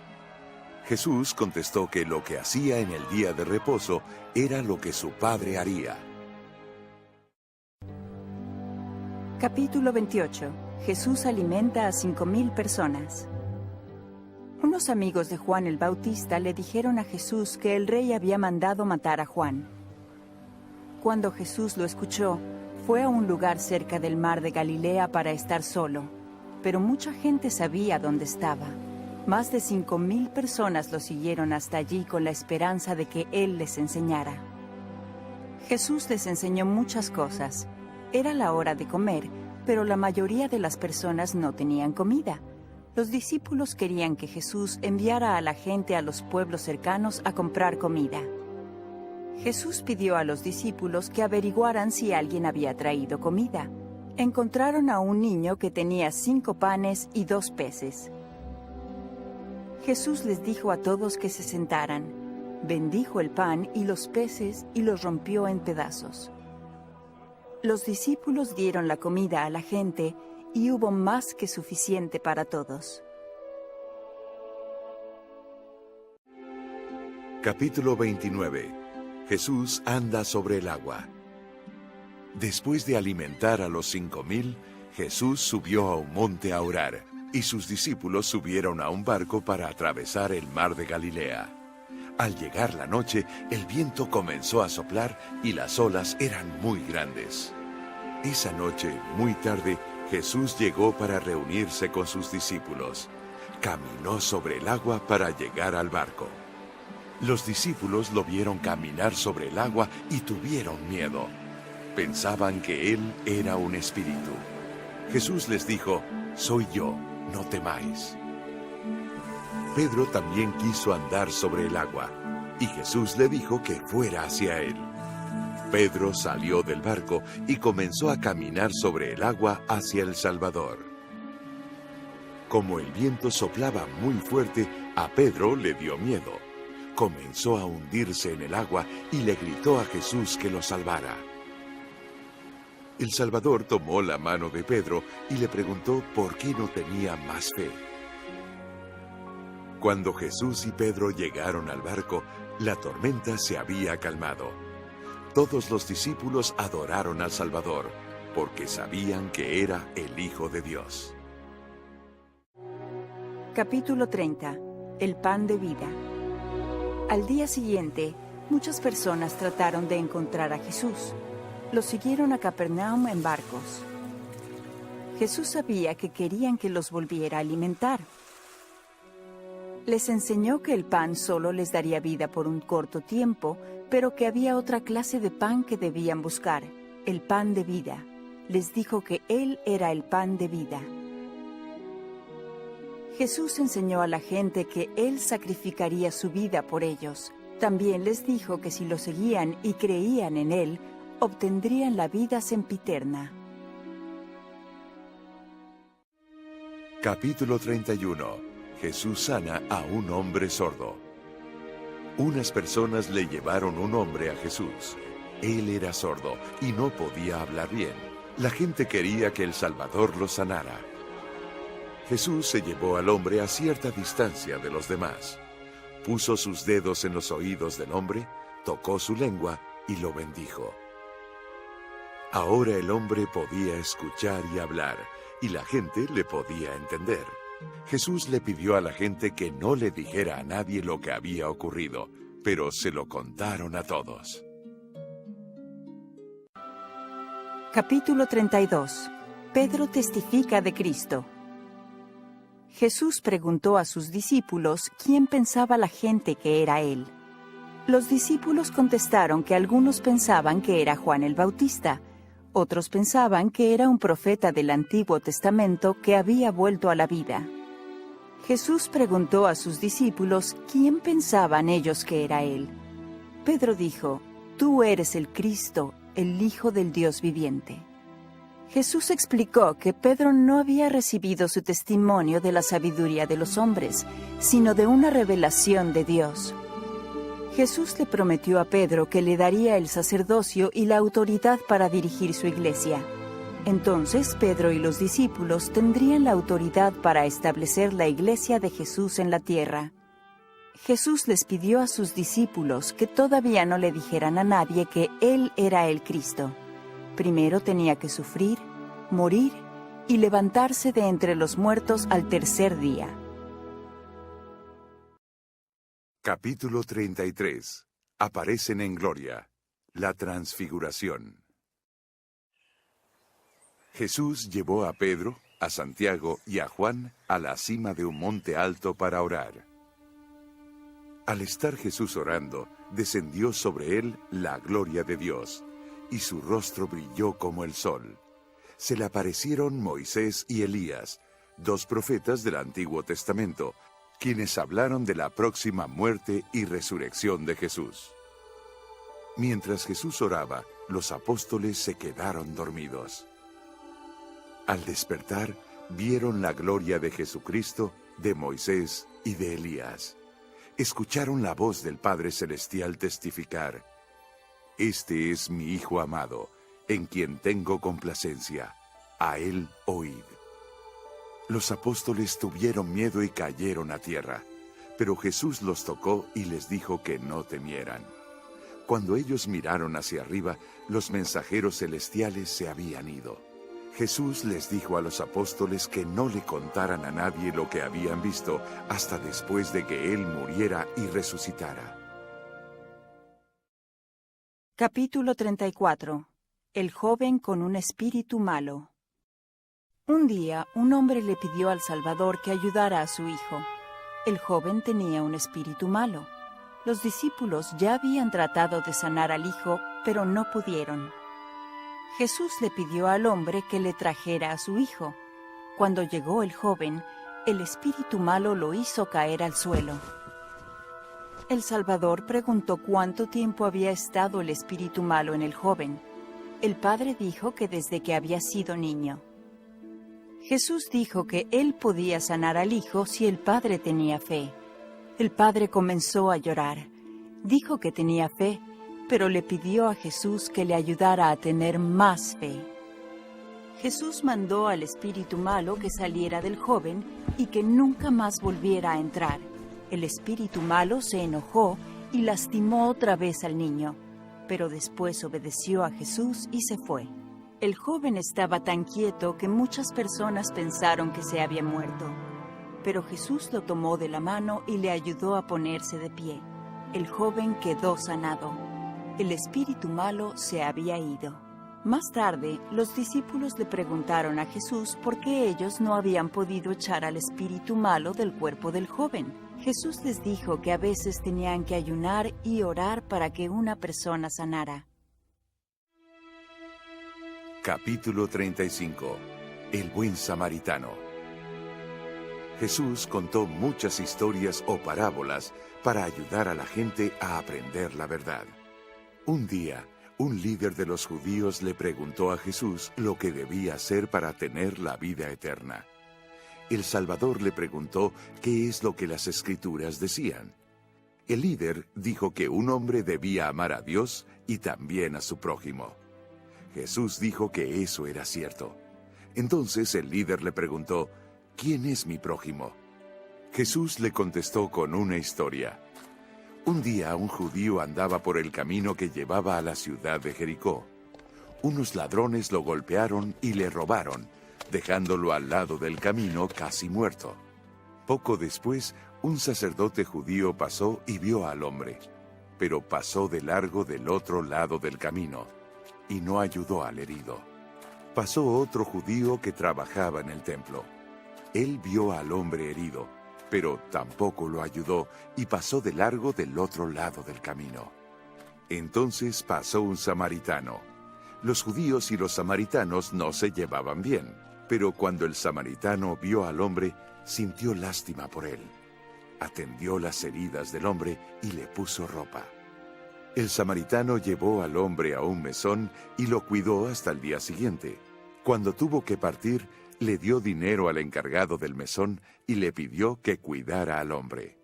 Jesús contestó que lo que hacía en el día de reposo era lo que su Padre haría. Capítulo 28. Jesús alimenta a 5,000 personas. Unos amigos de Juan el Bautista le dijeron a Jesús que el rey había mandado matar a Juan. Cuando Jesús lo escuchó, fue a un lugar cerca del mar de Galilea para estar solo, pero mucha gente sabía dónde estaba. Más de 5,000 personas lo siguieron hasta allí con la esperanza de que él les enseñara. Jesús les enseñó muchas cosas. Era la hora de comer, pero la mayoría de las personas no tenían comida. Los discípulos querían que Jesús enviara a la gente a los pueblos cercanos a comprar comida. Jesús pidió a los discípulos que averiguaran si alguien había traído comida. Encontraron a un niño que tenía 5 panes y 2 peces. Jesús les dijo a todos que se sentaran. Bendijo el pan y los peces y los rompió en pedazos. Los discípulos dieron la comida a la gente y hubo más que suficiente para todos. Capítulo 29. Jesús anda sobre el agua. Después de alimentar a los 5,000, Jesús subió a un monte a orar, y sus discípulos subieron a un barco para atravesar el mar de Galilea. Al llegar la noche, el viento comenzó a soplar y las olas eran muy grandes. Esa noche, muy tarde, Jesús llegó para reunirse con sus discípulos. caminó sobre el agua para llegar al barco. Los discípulos lo vieron caminar sobre el agua y tuvieron miedo. Pensaban que él era un espíritu. Jesús les dijo: «Soy yo, no temáis». Pedro también quiso andar sobre el agua, y Jesús le dijo que fuera hacia él. Pedro salió del barco y comenzó a caminar sobre el agua hacia el Salvador. Como el viento soplaba muy fuerte, a Pedro le dio miedo. Comenzó a hundirse en el agua y le gritó a Jesús que lo salvara. El Salvador tomó la mano de Pedro y le preguntó por qué no tenía más fe. Cuando Jesús y Pedro llegaron al barco, la tormenta se había calmado. Todos los discípulos adoraron al Salvador, porque sabían que era el Hijo de Dios. Capítulo 30. El pan de vida. Al día siguiente, muchas personas trataron de encontrar a Jesús. Lo siguieron a Capernaum en barcos. Jesús sabía que querían que los volviera a alimentar. Les enseñó que el pan solo les daría vida por un corto tiempo, pero que había otra clase de pan que debían buscar, el pan de vida. Les dijo que Él era el pan de vida. Jesús enseñó a la gente que Él sacrificaría su vida por ellos. También les dijo que si lo seguían y creían en Él, obtendrían la vida sempiterna. Capítulo 31. Jesús sana a un hombre sordo. Unas personas le llevaron un hombre a Jesús. Él era sordo y no podía hablar bien. La gente quería que el Salvador lo sanara. Jesús se llevó al hombre a cierta distancia de los demás. Puso sus dedos en los oídos del hombre, tocó su lengua y lo bendijo. Ahora el hombre podía escuchar y hablar, y la gente le podía entender. Jesús le pidió a la gente que no le dijera a nadie lo que había ocurrido, pero se lo contaron a todos. Capítulo 32. Pedro testifica de Cristo. Jesús preguntó a sus discípulos quién pensaba la gente que era Él. Los discípulos contestaron que algunos pensaban que era Juan el Bautista, otros pensaban que era un profeta del Antiguo Testamento que había vuelto a la vida. Jesús preguntó a sus discípulos quién pensaban ellos que era Él. Pedro dijo: «Tú eres el Cristo, el Hijo del Dios viviente». Jesús explicó que Pedro no había recibido su testimonio de la sabiduría de los hombres, sino de una revelación de Dios. Jesús le prometió a Pedro que le daría el sacerdocio y la autoridad para dirigir su iglesia. Entonces Pedro y los discípulos tendrían la autoridad para establecer la iglesia de Jesús en la tierra. Jesús les pidió a sus discípulos que todavía no le dijeran a nadie que Él era el Cristo. Primero tenía que sufrir, morir y levantarse de entre los muertos al tercer día. Capítulo 33. Aparecen en gloria. La transfiguración. Jesús llevó a Pedro, a Santiago y a Juan a la cima de un monte alto para orar. Al estar Jesús orando, descendió sobre él la gloria de Dios, y su rostro brilló como el sol. Se le aparecieron Moisés y Elías, dos profetas del Antiguo Testamento, quienes hablaron de la próxima muerte y resurrección de Jesús. Mientras Jesús oraba, los apóstoles se quedaron dormidos. Al despertar, vieron la gloria de Jesucristo, de Moisés y de Elías. Escucharon la voz del Padre Celestial testificar: «Este es mi Hijo amado, en quien tengo complacencia. A él oíd». Los apóstoles tuvieron miedo y cayeron a tierra, pero Jesús los tocó y les dijo que no temieran. Cuando ellos miraron hacia arriba, los mensajeros celestiales se habían ido. Jesús les dijo a los apóstoles que no le contaran a nadie lo que habían visto hasta después de que Él muriera y resucitara. Capítulo 34. El joven con un espíritu malo. Un día, un hombre le pidió al Salvador que ayudara a su hijo. El joven tenía un espíritu malo. Los discípulos ya habían tratado de sanar al hijo, pero no pudieron. Jesús le pidió al hombre que le trajera a su hijo. Cuando llegó el joven, el espíritu malo lo hizo caer al suelo. El Salvador preguntó cuánto tiempo había estado el espíritu malo en el joven. El padre dijo que desde que había sido niño. Jesús dijo que él podía sanar al hijo si el padre tenía fe. El padre comenzó a llorar. Dijo que tenía fe, pero le pidió a Jesús que le ayudara a tener más fe. Jesús mandó al espíritu malo que saliera del joven y que nunca más volviera a entrar. El espíritu malo se enojó y lastimó otra vez al niño, pero después obedeció a Jesús y se fue. El joven estaba tan quieto que muchas personas pensaron que se había muerto. Pero Jesús lo tomó de la mano y le ayudó a ponerse de pie. El joven quedó sanado. El espíritu malo se había ido. Más tarde, los discípulos le preguntaron a Jesús por qué ellos no habían podido echar al espíritu malo del cuerpo del joven. Jesús les dijo que a veces tenían que ayunar y orar para que una persona sanara. Capítulo 35. El buen samaritano. Jesús contó muchas historias o parábolas para ayudar a la gente a aprender la verdad. Un día, un líder de los judíos le preguntó a Jesús lo que debía hacer para tener la vida eterna. El Salvador le preguntó qué es lo que las Escrituras decían. El líder dijo que un hombre debía amar a Dios y también a su prójimo. Jesús dijo que eso era cierto. Entonces el líder le preguntó, ¿quién es mi prójimo? Jesús le contestó con una historia. Un día un judío andaba por el camino que llevaba a la ciudad de Jericó. Unos ladrones lo golpearon y le robaron, dejándolo al lado del camino casi muerto. Poco después, un sacerdote judío pasó y vio al hombre, pero pasó de largo del otro lado del camino y no ayudó al herido. Pasó otro judío que trabajaba en el templo. Él vio al hombre herido, pero tampoco lo ayudó y pasó de largo del otro lado del camino. Entonces pasó un samaritano. Los judíos y los samaritanos no se llevaban bien, pero cuando el samaritano vio al hombre, sintió lástima por él. Atendió las heridas del hombre y le puso ropa. El samaritano llevó al hombre a un mesón y lo cuidó hasta el día siguiente. Cuando tuvo que partir, le dio dinero al encargado del mesón y le pidió que cuidara al hombre.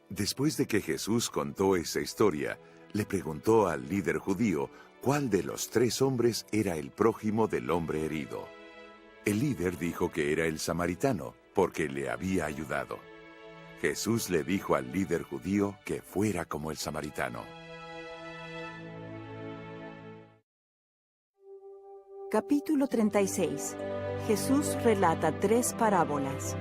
Después de que Jesús contó esa historia, le preguntó al líder judío cuál de los 3 hombres era el prójimo del hombre herido. El líder dijo que era el samaritano, porque le había ayudado. Jesús le dijo al líder judío que fuera como el samaritano. Capítulo 36. Jesús relata 3 parábolas.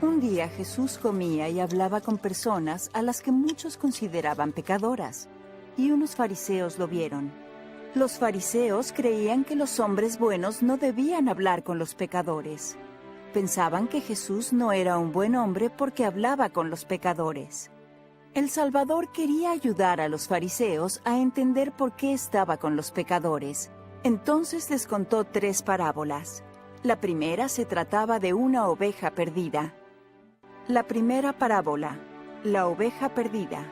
Un día Jesús comía y hablaba con personas a las que muchos consideraban pecadoras, y unos fariseos lo vieron. Los fariseos creían que los hombres buenos no debían hablar con los pecadores. Pensaban que Jesús no era un buen hombre porque hablaba con los pecadores. El Salvador quería ayudar a los fariseos a entender por qué estaba con los pecadores. Entonces les contó 3 parábolas. La primera se trataba de una oveja perdida. La primera parábola, la oveja perdida.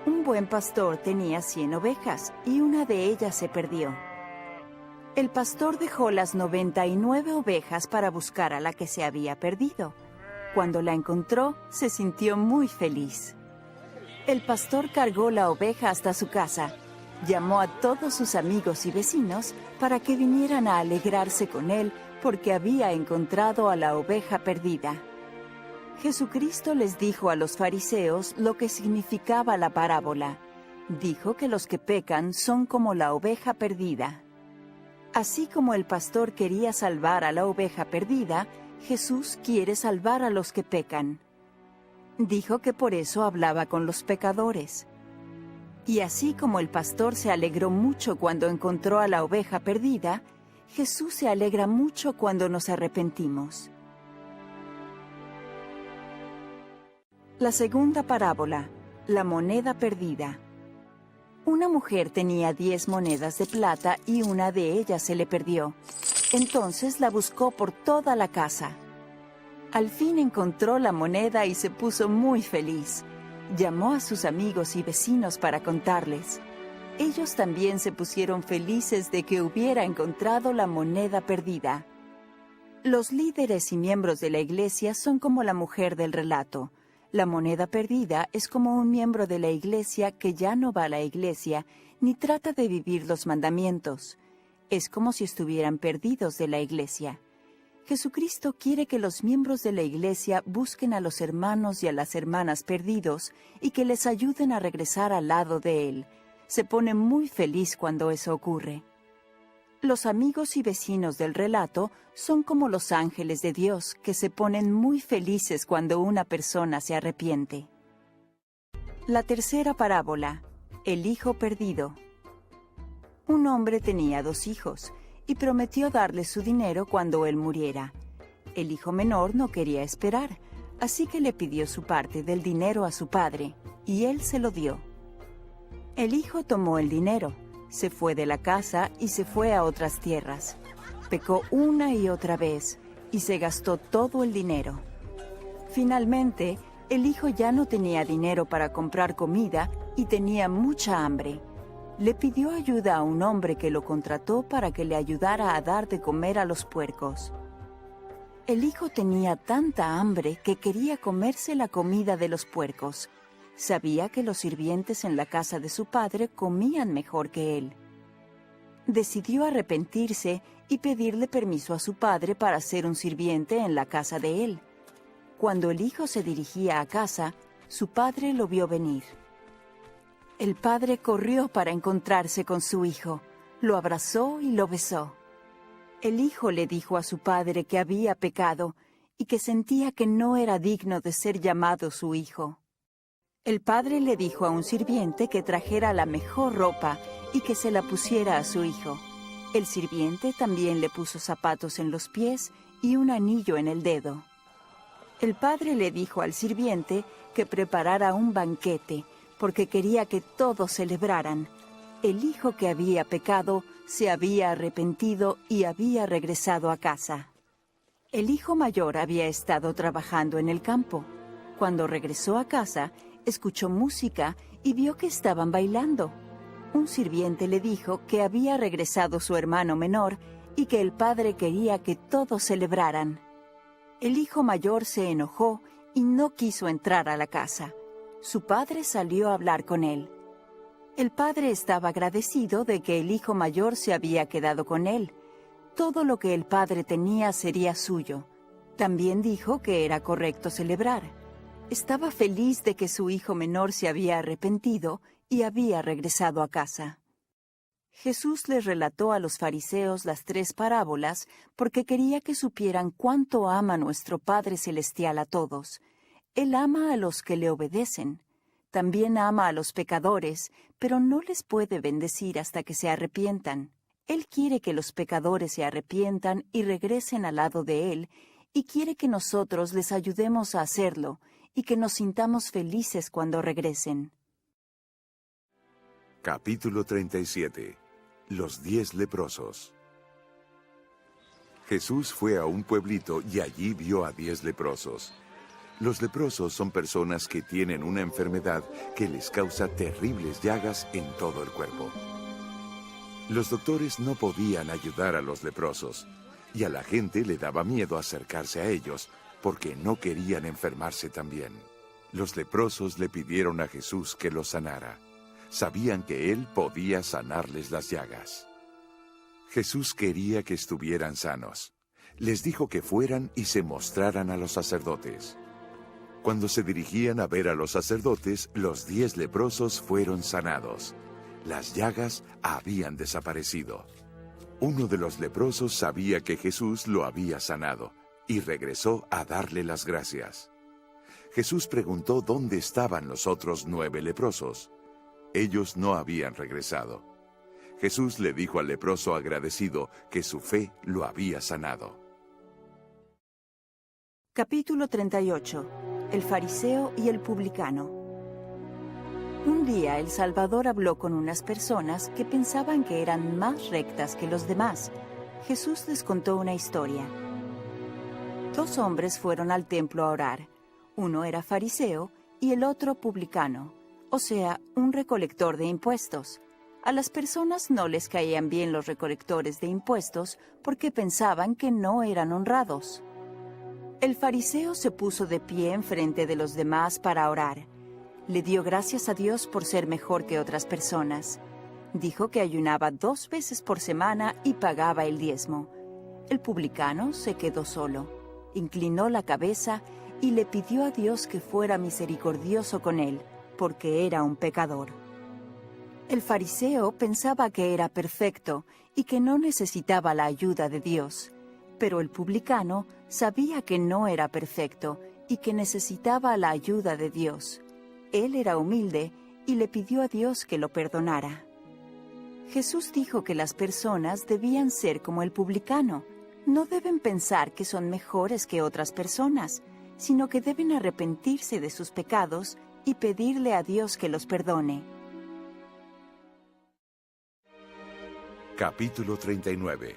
Un buen pastor tenía 100 ovejas y una de ellas se perdió. El pastor dejó las 99 ovejas para buscar a la que se había perdido. Cuando la encontró, se sintió muy feliz. El pastor cargó la oveja hasta su casa. Llamó a todos sus amigos y vecinos para que vinieran a alegrarse con él porque había encontrado a la oveja perdida. Jesucristo les dijo a los fariseos lo que significaba la parábola. Dijo que los que pecan son como la oveja perdida. Así como el pastor quería salvar a la oveja perdida, Jesús quiere salvar a los que pecan. Dijo que por eso hablaba con los pecadores. Y así como el pastor se alegró mucho cuando encontró a la oveja perdida, Jesús se alegra mucho cuando nos arrepentimos. La segunda parábola, la moneda perdida. Una mujer tenía 10 monedas de plata y una de ellas se le perdió. Entonces la buscó por toda la casa. Al fin encontró la moneda y se puso muy feliz. Llamó a sus amigos y vecinos para contarles. Ellos también se pusieron felices de que hubiera encontrado la moneda perdida. Los líderes y miembros de la iglesia son como la mujer del relato. La moneda perdida es como un miembro de la iglesia que ya no va a la iglesia ni trata de vivir los mandamientos. Es como si estuvieran perdidos de la iglesia. Jesucristo quiere que los miembros de la iglesia busquen a los hermanos y a las hermanas perdidos y que les ayuden a regresar al lado de Él. Se pone muy feliz cuando eso ocurre. Los amigos y vecinos del relato son como los ángeles de Dios que se ponen muy felices cuando una persona se arrepiente. La tercera parábola, el hijo perdido. Un hombre tenía 2 hijos y prometió darles su dinero cuando él muriera. El hijo menor no quería esperar, así que le pidió su parte del dinero a su padre, y él se lo dio. El hijo tomó el dinero, se fue de la casa y se fue a otras tierras. Pecó una y otra vez, y se gastó todo el dinero. Finalmente, el hijo ya no tenía dinero para comprar comida y tenía mucha hambre. Le pidió ayuda a un hombre que lo contrató para que le ayudara a dar de comer a los puercos. El hijo tenía tanta hambre que quería comerse la comida de los puercos. Sabía que los sirvientes en la casa de su padre comían mejor que él. Decidió arrepentirse y pedirle permiso a su padre para ser un sirviente en la casa de él. Cuando el hijo se dirigía a casa, su padre lo vio venir. El padre corrió para encontrarse con su hijo, lo abrazó y lo besó. El hijo le dijo a su padre que había pecado y que sentía que no era digno de ser llamado su hijo. El padre le dijo a un sirviente que trajera la mejor ropa y que se la pusiera a su hijo. El sirviente también le puso zapatos en los pies y un anillo en el dedo. El padre le dijo al sirviente que preparara un banquete porque quería que todos celebraran. El hijo que había pecado se había arrepentido y había regresado a casa. El hijo mayor había estado trabajando en el campo. Cuando regresó a casa, escuchó música y vio que estaban bailando. Un sirviente le dijo que había regresado su hermano menor y que el padre quería que todos celebraran. El hijo mayor se enojó y no quiso entrar a la casa. Su padre salió a hablar con él. El padre estaba agradecido de que el hijo mayor se había quedado con él. Todo lo que el padre tenía sería suyo. También dijo que era correcto celebrar. Estaba feliz de que su hijo menor se había arrepentido y había regresado a casa. Jesús les relató a los fariseos las 3 parábolas porque quería que supieran cuánto ama nuestro Padre Celestial a todos. Él ama a los que le obedecen. También ama a los pecadores, pero no les puede bendecir hasta que se arrepientan. Él quiere que los pecadores se arrepientan y regresen al lado de Él, y quiere que nosotros les ayudemos a hacerlo y que nos sintamos felices cuando regresen. Capítulo 37. Los 10 leprosos. Jesús fue a un pueblito y allí vio a 10 leprosos. Los leprosos son personas que tienen una enfermedad que les causa terribles llagas en todo el cuerpo. Los doctores no podían ayudar a los leprosos, y a la gente le daba miedo acercarse a ellos, porque no querían enfermarse también. Los leprosos le pidieron a Jesús que los sanara. Sabían que Él podía sanarles las llagas. Jesús quería que estuvieran sanos. Les dijo que fueran y se mostraran a los sacerdotes. Cuando se dirigían a ver a los sacerdotes, los 10 leprosos fueron sanados. Las llagas habían desaparecido. Uno de los leprosos sabía que Jesús lo había sanado y regresó a darle las gracias. Jesús preguntó dónde estaban los otros 9 leprosos. Ellos no habían regresado. Jesús le dijo al leproso agradecido que su fe lo había sanado. Capítulo 38. El fariseo y el publicano. Un día el Salvador habló con unas personas que pensaban que eran más rectas que los demás. Jesús les contó una historia. 2 hombres fueron al templo a orar. Uno era fariseo y el otro publicano, o sea, un recolector de impuestos. A las personas no les caían bien los recolectores de impuestos porque pensaban que no eran honrados. El fariseo se puso de pie enfrente de los demás para orar. Le dio gracias a Dios por ser mejor que otras personas. Dijo que ayunaba 2 veces por semana y pagaba el diezmo. El publicano se quedó solo, inclinó la cabeza y le pidió a Dios que fuera misericordioso con él, porque era un pecador. El fariseo pensaba que era perfecto y que no necesitaba la ayuda de Dios, pero el publicano sabía que no era perfecto y que necesitaba la ayuda de Dios. Él era humilde y le pidió a Dios que lo perdonara. Jesús dijo que las personas debían ser como el publicano. No deben pensar que son mejores que otras personas, sino que deben arrepentirse de sus pecados y pedirle a Dios que los perdone. Capítulo 39.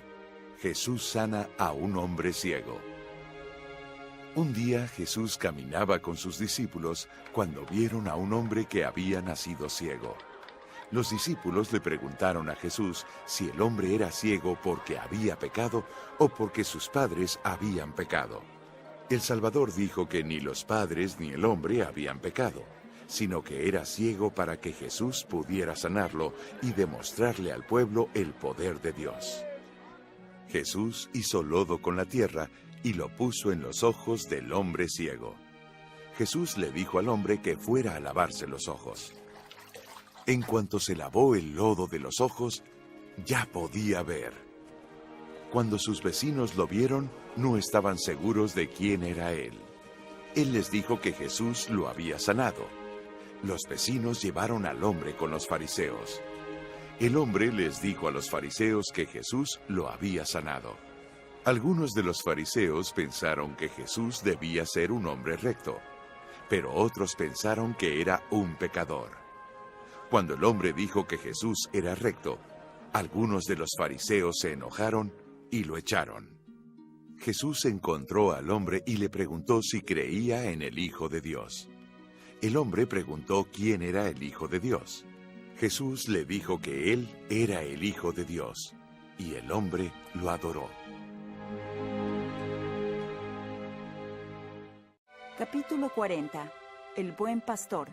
Jesús sana a un hombre ciego. Un día Jesús caminaba con sus discípulos cuando vieron a un hombre que había nacido ciego. Los discípulos le preguntaron a Jesús si el hombre era ciego porque había pecado o porque sus padres habían pecado. El Salvador dijo que ni los padres ni el hombre habían pecado, sino que era ciego para que Jesús pudiera sanarlo y demostrarle al pueblo el poder de Dios. Jesús hizo lodo con la tierra y lo puso en los ojos del hombre ciego. Jesús le dijo al hombre que fuera a lavarse los ojos. En cuanto se lavó el lodo de los ojos, ya podía ver. Cuando sus vecinos lo vieron, no estaban seguros de quién era él. Él les dijo que Jesús lo había sanado. Los vecinos llevaron al hombre con los fariseos. El hombre les dijo a los fariseos que Jesús lo había sanado. Algunos de los fariseos pensaron que Jesús debía ser un hombre recto, pero otros pensaron que era un pecador. Cuando el hombre dijo que Jesús era recto, algunos de los fariseos se enojaron y lo echaron. Jesús encontró al hombre y le preguntó si creía en el Hijo de Dios. El hombre preguntó quién era el Hijo de Dios. Jesús le dijo que él era el Hijo de Dios, y el hombre lo adoró. Capítulo 40. El buen pastor.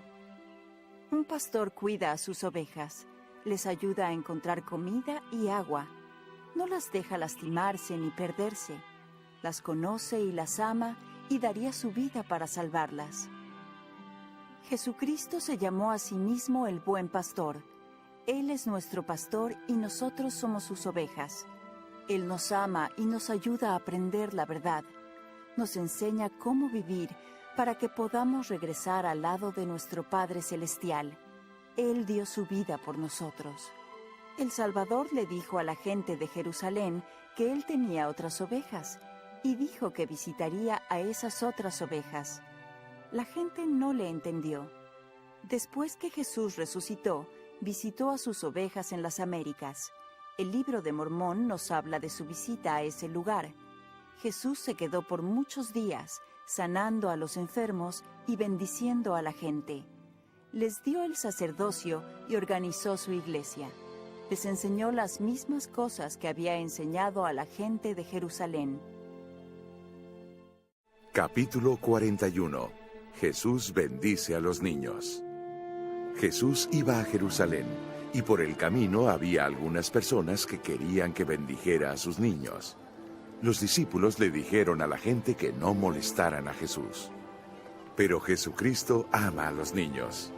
Un pastor cuida a sus ovejas, les ayuda a encontrar comida y agua. No las deja lastimarse ni perderse. Las conoce y las ama y daría su vida para salvarlas. Jesucristo se llamó a sí mismo el buen pastor. Él es nuestro pastor y nosotros somos sus ovejas. Él nos ama y nos ayuda a aprender la verdad. Nos enseña cómo vivir para que podamos regresar al lado de nuestro Padre Celestial. Él dio su vida por nosotros. El Salvador le dijo a la gente de Jerusalén que él tenía otras ovejas y dijo que visitaría a esas otras ovejas. La gente no le entendió. Después que Jesús resucitó, visitó a sus ovejas en las Américas. El libro de Mormón nos habla de su visita a ese lugar. Jesús se quedó por muchos días, sanando a los enfermos y bendiciendo a la gente. Les dio el sacerdocio y organizó su iglesia. Les enseñó las mismas cosas que había enseñado a la gente de Jerusalén. Capítulo 41. Jesús bendice a los niños. Jesús iba a Jerusalén, y por el camino había algunas personas que querían que bendijera a sus niños. Los discípulos le dijeron a la gente que no molestaran a Jesús. Pero Jesucristo ama a los niños.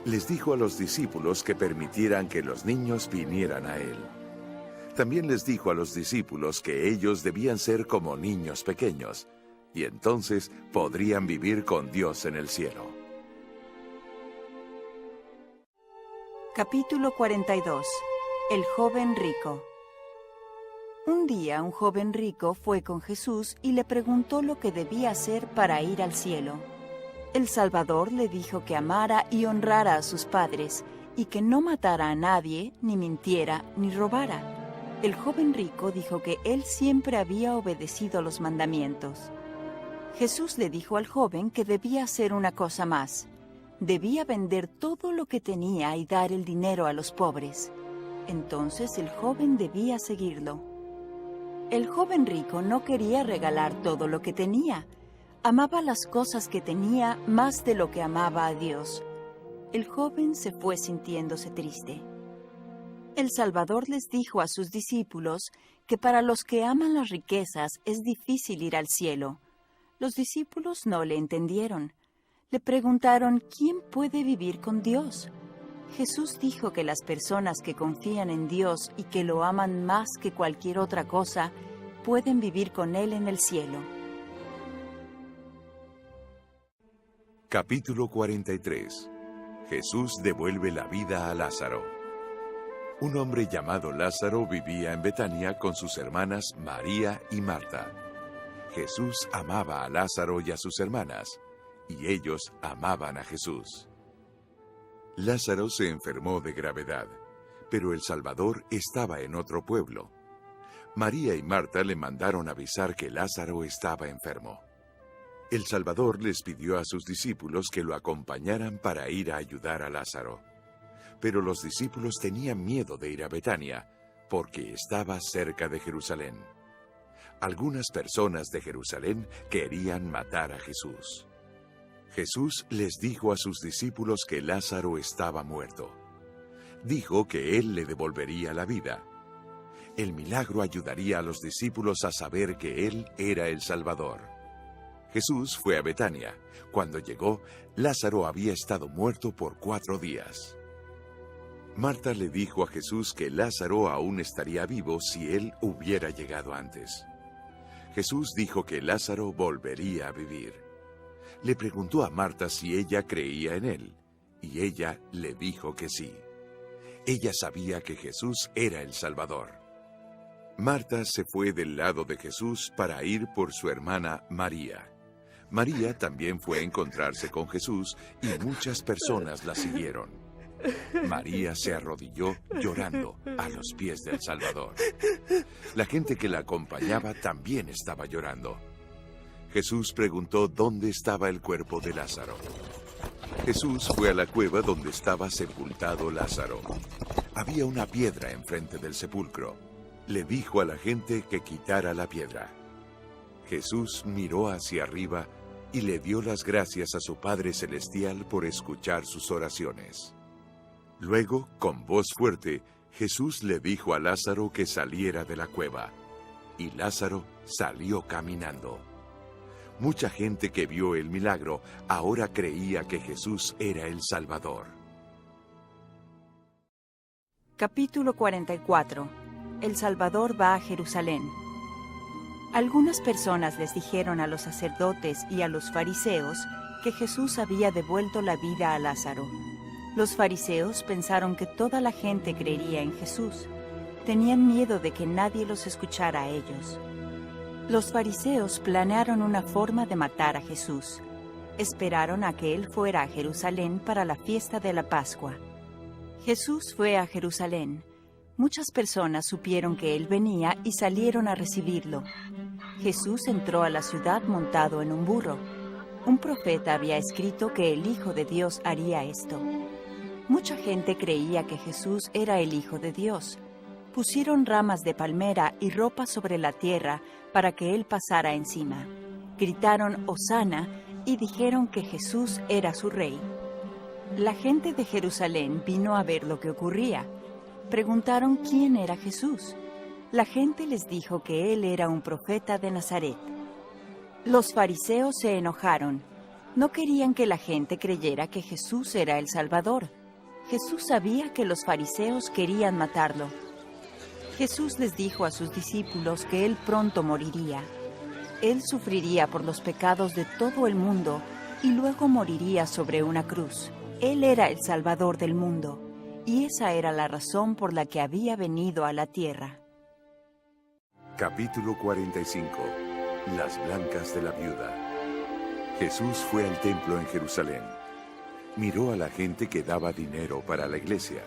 Les dijo a los discípulos que permitieran que los niños vinieran a él. También les dijo a los discípulos que ellos debían ser como niños pequeños, y entonces podrían vivir con Dios en el cielo. Capítulo 42. El joven rico. Un día un joven rico fue con Jesús y le preguntó lo que debía hacer para ir al cielo. El Salvador le dijo que amara y honrara a sus padres y que no matara a nadie, ni mintiera, ni robara. El joven rico dijo que él siempre había obedecido los mandamientos. Jesús le dijo al joven que debía hacer una cosa más. Debía vender todo lo que tenía y dar el dinero a los pobres. Entonces el joven debía seguirlo. El joven rico no quería regalar todo lo que tenía. Amaba las cosas que tenía más de lo que amaba a Dios. El joven se fue sintiéndose triste. El Salvador les dijo a sus discípulos que para los que aman las riquezas es difícil ir al cielo. Los discípulos no le entendieron. Le preguntaron, ¿quién puede vivir con Dios? Jesús dijo que las personas que confían en Dios y que lo aman más que cualquier otra cosa, pueden vivir con Él en el cielo. Capítulo 43. Jesús devuelve la vida a Lázaro. Un hombre llamado Lázaro vivía en Betania con sus hermanas María y Marta. Jesús amaba a Lázaro y a sus hermanas, y ellos amaban a Jesús. Lázaro se enfermó de gravedad, pero el Salvador estaba en otro pueblo. María y Marta le mandaron avisar que Lázaro estaba enfermo. El Salvador les pidió a sus discípulos que lo acompañaran para ir a ayudar a Lázaro. Pero los discípulos tenían miedo de ir a Betania, porque estaba cerca de Jerusalén. Algunas personas de Jerusalén querían matar a Jesús. Jesús les dijo a sus discípulos que Lázaro estaba muerto. Dijo que él le devolvería la vida. El milagro ayudaría a los discípulos a saber que él era el Salvador. Jesús fue a Betania. Cuando llegó, Lázaro había estado muerto por 4 días. Marta le dijo a Jesús que Lázaro aún estaría vivo si él hubiera llegado antes. Jesús dijo que Lázaro volvería a vivir. Le preguntó a Marta si ella creía en él, y ella le dijo que sí. Ella sabía que Jesús era el Salvador. Marta se fue del lado de Jesús para ir por su hermana María. María también fue a encontrarse con Jesús y muchas personas la siguieron. María se arrodilló llorando a los pies del Salvador. La gente que la acompañaba también estaba llorando. Jesús preguntó dónde estaba el cuerpo de Lázaro. Jesús fue a la cueva donde estaba sepultado Lázaro. Había una piedra enfrente del sepulcro. Le dijo a la gente que quitara la piedra. Jesús miró hacia arriba y le dio las gracias a su Padre Celestial por escuchar sus oraciones. Luego, con voz fuerte, Jesús le dijo a Lázaro que saliera de la cueva. Y Lázaro salió caminando. Mucha gente que vio el milagro ahora creía que Jesús era el Salvador. Capítulo 44. El Salvador va a Jerusalén. Algunas personas les dijeron a los sacerdotes y a los fariseos que Jesús había devuelto la vida a Lázaro. Los fariseos pensaron que toda la gente creería en Jesús. Tenían miedo de que nadie los escuchara a ellos. Los fariseos planearon una forma de matar a Jesús. Esperaron a que él fuera a Jerusalén para la fiesta de la Pascua. Jesús fue a Jerusalén. Muchas personas supieron que él venía y salieron a recibirlo. Jesús entró a la ciudad montado en un burro. Un profeta había escrito que el Hijo de Dios haría esto. Mucha gente creía que Jesús era el Hijo de Dios. Pusieron ramas de palmera y ropa sobre la tierra para que él pasara encima. Gritaron «Hosana» y dijeron que Jesús era su rey. La gente de Jerusalén vino a ver lo que ocurría. Preguntaron quién era Jesús. La gente les dijo que él era un profeta de Nazaret. Los fariseos se enojaron. No querían que la gente creyera que Jesús era el Salvador. Jesús sabía que los fariseos querían matarlo. Jesús les dijo a sus discípulos que él pronto moriría. Él sufriría por los pecados de todo el mundo y luego moriría sobre una cruz. Él era el Salvador del mundo. y esa era la razón por la que había venido a la tierra. Capítulo 45. Las blancas de la viuda. Jesús fue al templo en Jerusalén. Miró a la gente que daba dinero para la iglesia.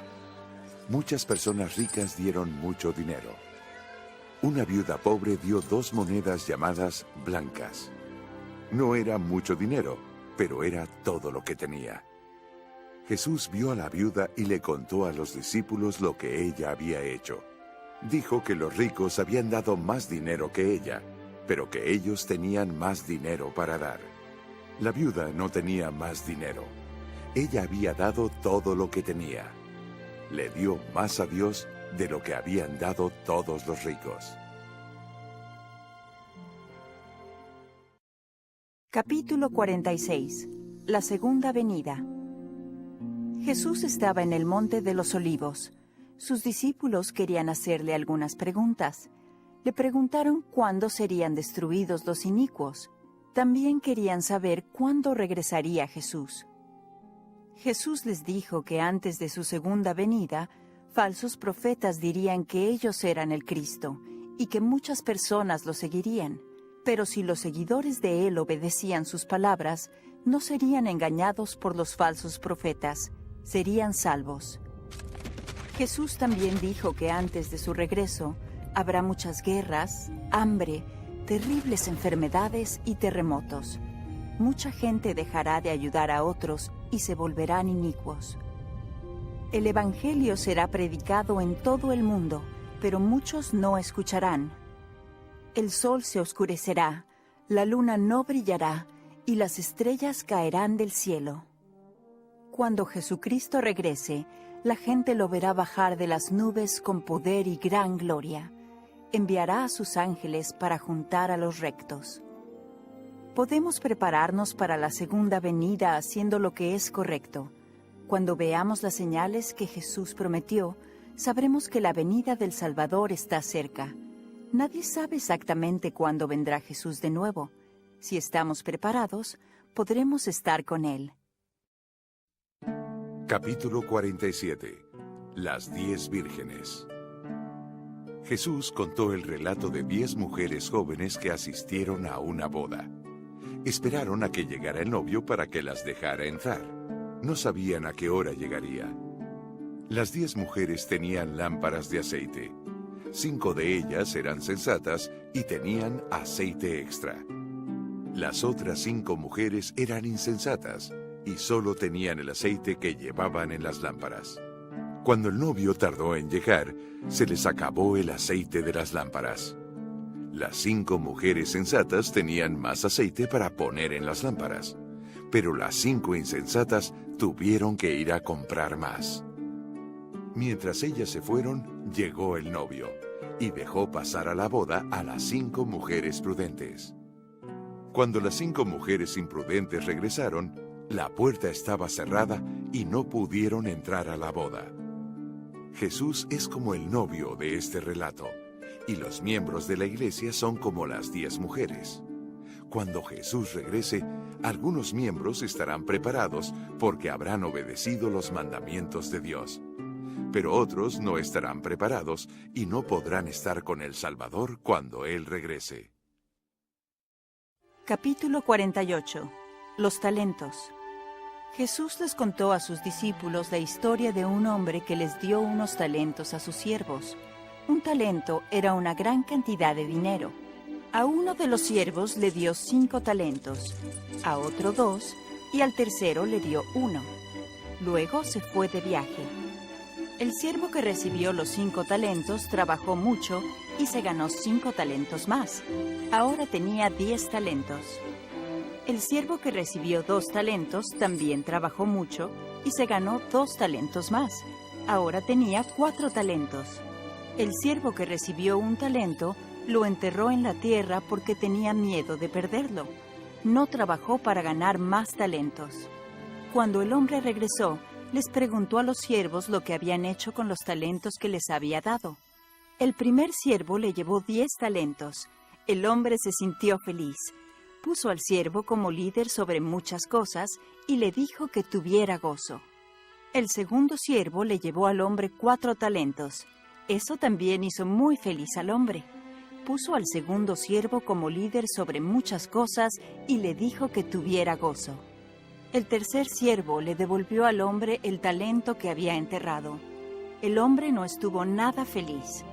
Muchas personas ricas dieron mucho dinero. Una viuda pobre dio 2 monedas llamadas blancas. No era mucho dinero, pero era todo lo que tenía. Jesús vio a la viuda y le contó a los discípulos lo que ella había hecho. Dijo que los ricos habían dado más dinero que ella, pero que ellos tenían más dinero para dar. La viuda no tenía más dinero. Ella había dado todo lo que tenía. Le dio más a Dios de lo que habían dado todos los ricos. Capítulo 46. La segunda venida. Jesús estaba en el Monte de los Olivos. Sus discípulos querían hacerle algunas preguntas. Le preguntaron cuándo serían destruidos los inicuos. También querían saber cuándo regresaría Jesús. Jesús les dijo que antes de su segunda venida, falsos profetas dirían que ellos eran el Cristo y que muchas personas lo seguirían. Pero si los seguidores de él obedecían sus palabras, no serían engañados por los falsos profetas, serían salvos. Jesús también dijo que antes de su regreso habrá muchas guerras, hambre, terribles enfermedades y terremotos. Mucha gente dejará de ayudar a otros y se volverán inicuos. El Evangelio será predicado en todo el mundo, pero muchos no escucharán. El sol se oscurecerá, la luna no brillará y las estrellas caerán del cielo. Cuando Jesucristo regrese, la gente lo verá bajar de las nubes con poder y gran gloria. Enviará a sus ángeles para juntar a los rectos. Podemos prepararnos para la segunda venida haciendo lo que es correcto. Cuando veamos las señales que Jesús prometió, sabremos que la venida del Salvador está cerca. Nadie sabe exactamente cuándo vendrá Jesús de nuevo. Si estamos preparados, podremos estar con Él. Capítulo 47. Las 10 vírgenes. Jesús contó el relato de 10 mujeres jóvenes que asistieron a una boda. Esperaron a que llegara el novio para que las dejara entrar. No sabían a qué hora llegaría. Las 10 mujeres tenían lámparas de aceite. 5 de ellas eran sensatas y tenían aceite extra. Las otras 5 mujeres eran insensatas y solo tenían el aceite que llevaban en las lámparas. Cuando el novio tardó en llegar, se les acabó el aceite de las lámparas. Las 5 mujeres sensatas tenían más aceite para poner en las lámparas, pero las 5 insensatas tuvieron que ir a comprar más. Mientras ellas se fueron, llegó el novio y dejó pasar a la boda a las 5 mujeres prudentes. Cuando las 5 mujeres imprudentes regresaron, la puerta estaba cerrada y no pudieron entrar a la boda. Jesús es como el novio de este relato, y los miembros de la iglesia son como las 10 mujeres. Cuando Jesús regrese, algunos miembros estarán preparados porque habrán obedecido los mandamientos de Dios. Pero otros no estarán preparados y no podrán estar con el Salvador cuando Él regrese. Capítulo 48. Los talentos. Jesús les contó a sus discípulos la historia de un hombre que les dio unos talentos a sus siervos. Un talento era una gran cantidad de dinero. A uno de los siervos le dio 5 talentos, a otro 2 y al tercero le dio 1. Luego se fue de viaje. El siervo que recibió los 5 talentos trabajó mucho y se ganó 5 talentos más. Ahora tenía 10 talentos. El siervo que recibió 2 talentos también trabajó mucho y se ganó 2 talentos más. Ahora tenía 4 talentos. El siervo que recibió 1 talento lo enterró en la tierra porque tenía miedo de perderlo. No trabajó para ganar más talentos. Cuando el hombre regresó, les preguntó a los siervos lo que habían hecho con los talentos que les había dado. El primer siervo le llevó 10 talentos. El hombre se sintió feliz. Puso al siervo como líder sobre muchas cosas y le dijo que tuviera gozo. El segundo siervo le llevó al hombre 4 talentos. Eso también hizo muy feliz al hombre. Puso al segundo siervo como líder sobre muchas cosas y le dijo que tuviera gozo. El tercer siervo le devolvió al hombre el talento que había enterrado. El hombre no estuvo nada feliz.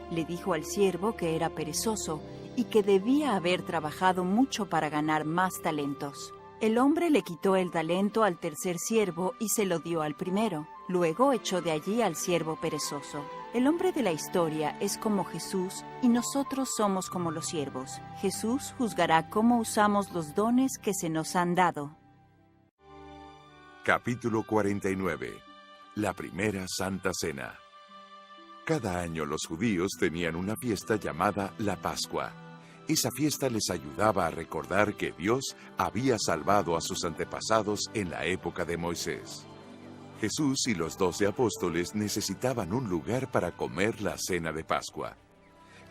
Le dijo al siervo que era perezoso y que debía haber trabajado mucho para ganar más talentos. El hombre le quitó el talento al tercer siervo y se lo dio al primero. Luego echó de allí al siervo perezoso. El hombre de la historia es como Jesús y nosotros somos como los siervos. Jesús juzgará cómo usamos los dones que se nos han dado. Capítulo 49. La primera Santa Cena. Cada año los judíos tenían una fiesta llamada la Pascua. Esa fiesta les ayudaba a recordar que Dios había salvado a sus antepasados en la época de Moisés. Jesús y los 12 apóstoles necesitaban un lugar para comer la cena de Pascua.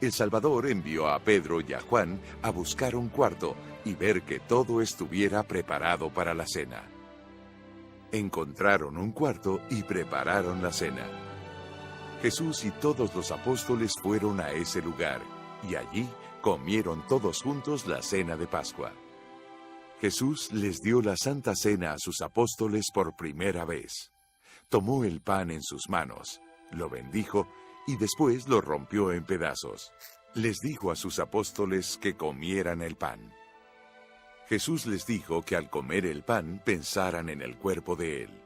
El Salvador envió a Pedro y a Juan a buscar un cuarto y ver que todo estuviera preparado para la cena. Encontraron un cuarto y prepararon la cena. Jesús y todos los apóstoles fueron a ese lugar y allí comieron todos juntos la cena de Pascua. Jesús les dio la Santa Cena a sus apóstoles por primera vez. Tomó el pan en sus manos, lo bendijo y después lo rompió en pedazos. Les dijo a sus apóstoles que comieran el pan. Jesús les dijo que al comer el pan pensaran en el cuerpo de Él.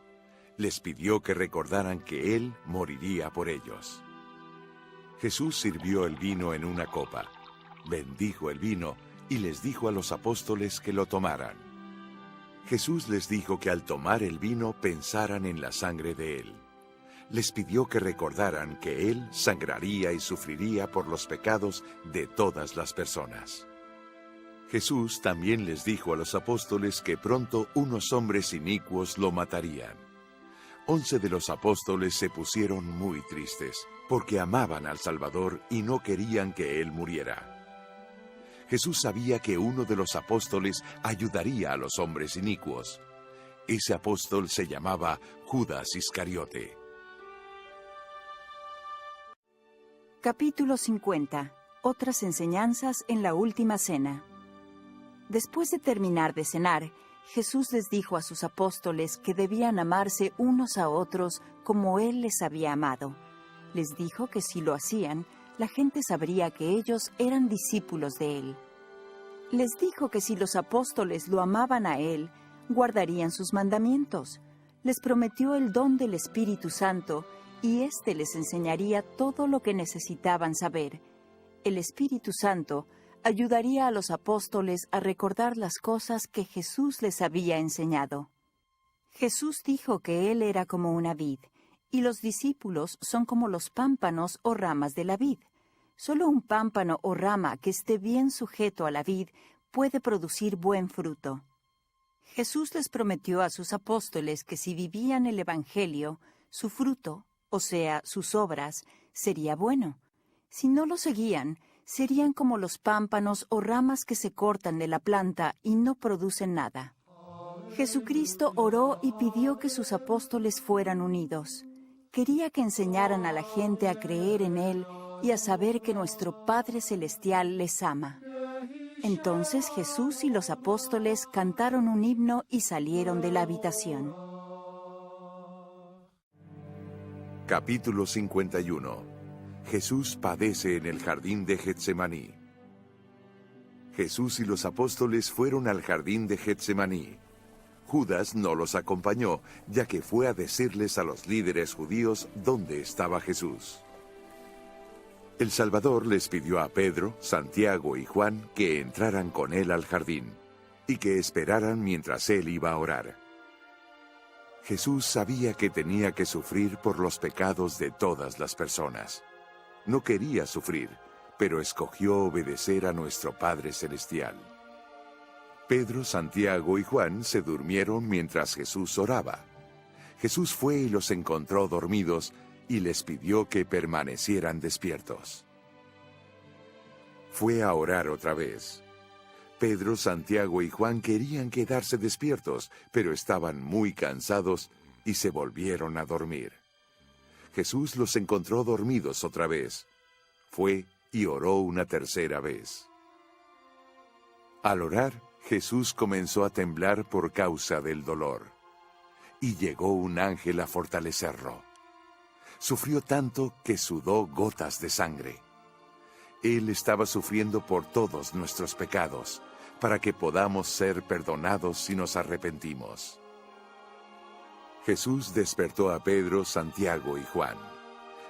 Les pidió que recordaran que Él moriría por ellos. Jesús sirvió el vino en una copa, bendijo el vino y les dijo a los apóstoles que lo tomaran. Jesús les dijo que al tomar el vino pensaran en la sangre de Él. Les pidió que recordaran que Él sangraría y sufriría por los pecados de todas las personas. Jesús también les dijo a los apóstoles que pronto unos hombres inicuos lo matarían. 11 de los apóstoles se pusieron muy tristes, porque amaban al Salvador y no querían que Él muriera. Jesús sabía que uno de los apóstoles ayudaría a los hombres inicuos. Ese apóstol se llamaba Judas Iscariote. Capítulo 50. Otras enseñanzas en la última cena. Después de terminar de cenar, Jesús les dijo a sus apóstoles que debían amarse unos a otros como Él les había amado. Les dijo que si lo hacían, la gente sabría que ellos eran discípulos de Él. Les dijo que si los apóstoles lo amaban a Él, guardarían sus mandamientos. Les prometió el don del Espíritu Santo y éste les enseñaría todo lo que necesitaban saber. El Espíritu Santo ayudaría a los apóstoles a recordar las cosas que Jesús les había enseñado. Jesús dijo que Él era como una vid, y los discípulos son como los pámpanos o ramas de la vid. Solo un pámpano o rama que esté bien sujeto a la vid puede producir buen fruto. Jesús les prometió a sus apóstoles que si vivían el Evangelio, su fruto, o sea, sus obras, sería bueno. Si no lo seguían, serían como los pámpanos o ramas que se cortan de la planta y no producen nada. Jesucristo oró y pidió que sus apóstoles fueran unidos. Quería que enseñaran a la gente a creer en Él y a saber que nuestro Padre Celestial les ama. Entonces Jesús y los apóstoles cantaron un himno y salieron de la habitación. Capítulo 51. Jesús padece en el jardín de Getsemaní. Jesús y los apóstoles fueron al jardín de Getsemaní. Judas no los acompañó, ya que fue a decirles a los líderes judíos dónde estaba Jesús. El Salvador les pidió a Pedro, Santiago y Juan que entraran con él al jardín y que esperaran mientras él iba a orar. Jesús sabía que tenía que sufrir por los pecados de todas las personas. No quería sufrir, pero escogió obedecer a nuestro Padre Celestial. Pedro, Santiago y Juan se durmieron mientras Jesús oraba. Jesús fue y los encontró dormidos y les pidió que permanecieran despiertos. Fue a orar otra vez. Pedro, Santiago y Juan querían quedarse despiertos, pero estaban muy cansados y se volvieron a dormir. Jesús los encontró dormidos otra vez. Fue y oró una tercera vez. Al orar, Jesús comenzó a temblar por causa del dolor, y llegó un ángel a fortalecerlo. Sufrió tanto que sudó gotas de sangre. Él estaba sufriendo por todos nuestros pecados, para que podamos ser perdonados si nos arrepentimos. Jesús despertó a Pedro, Santiago y Juan.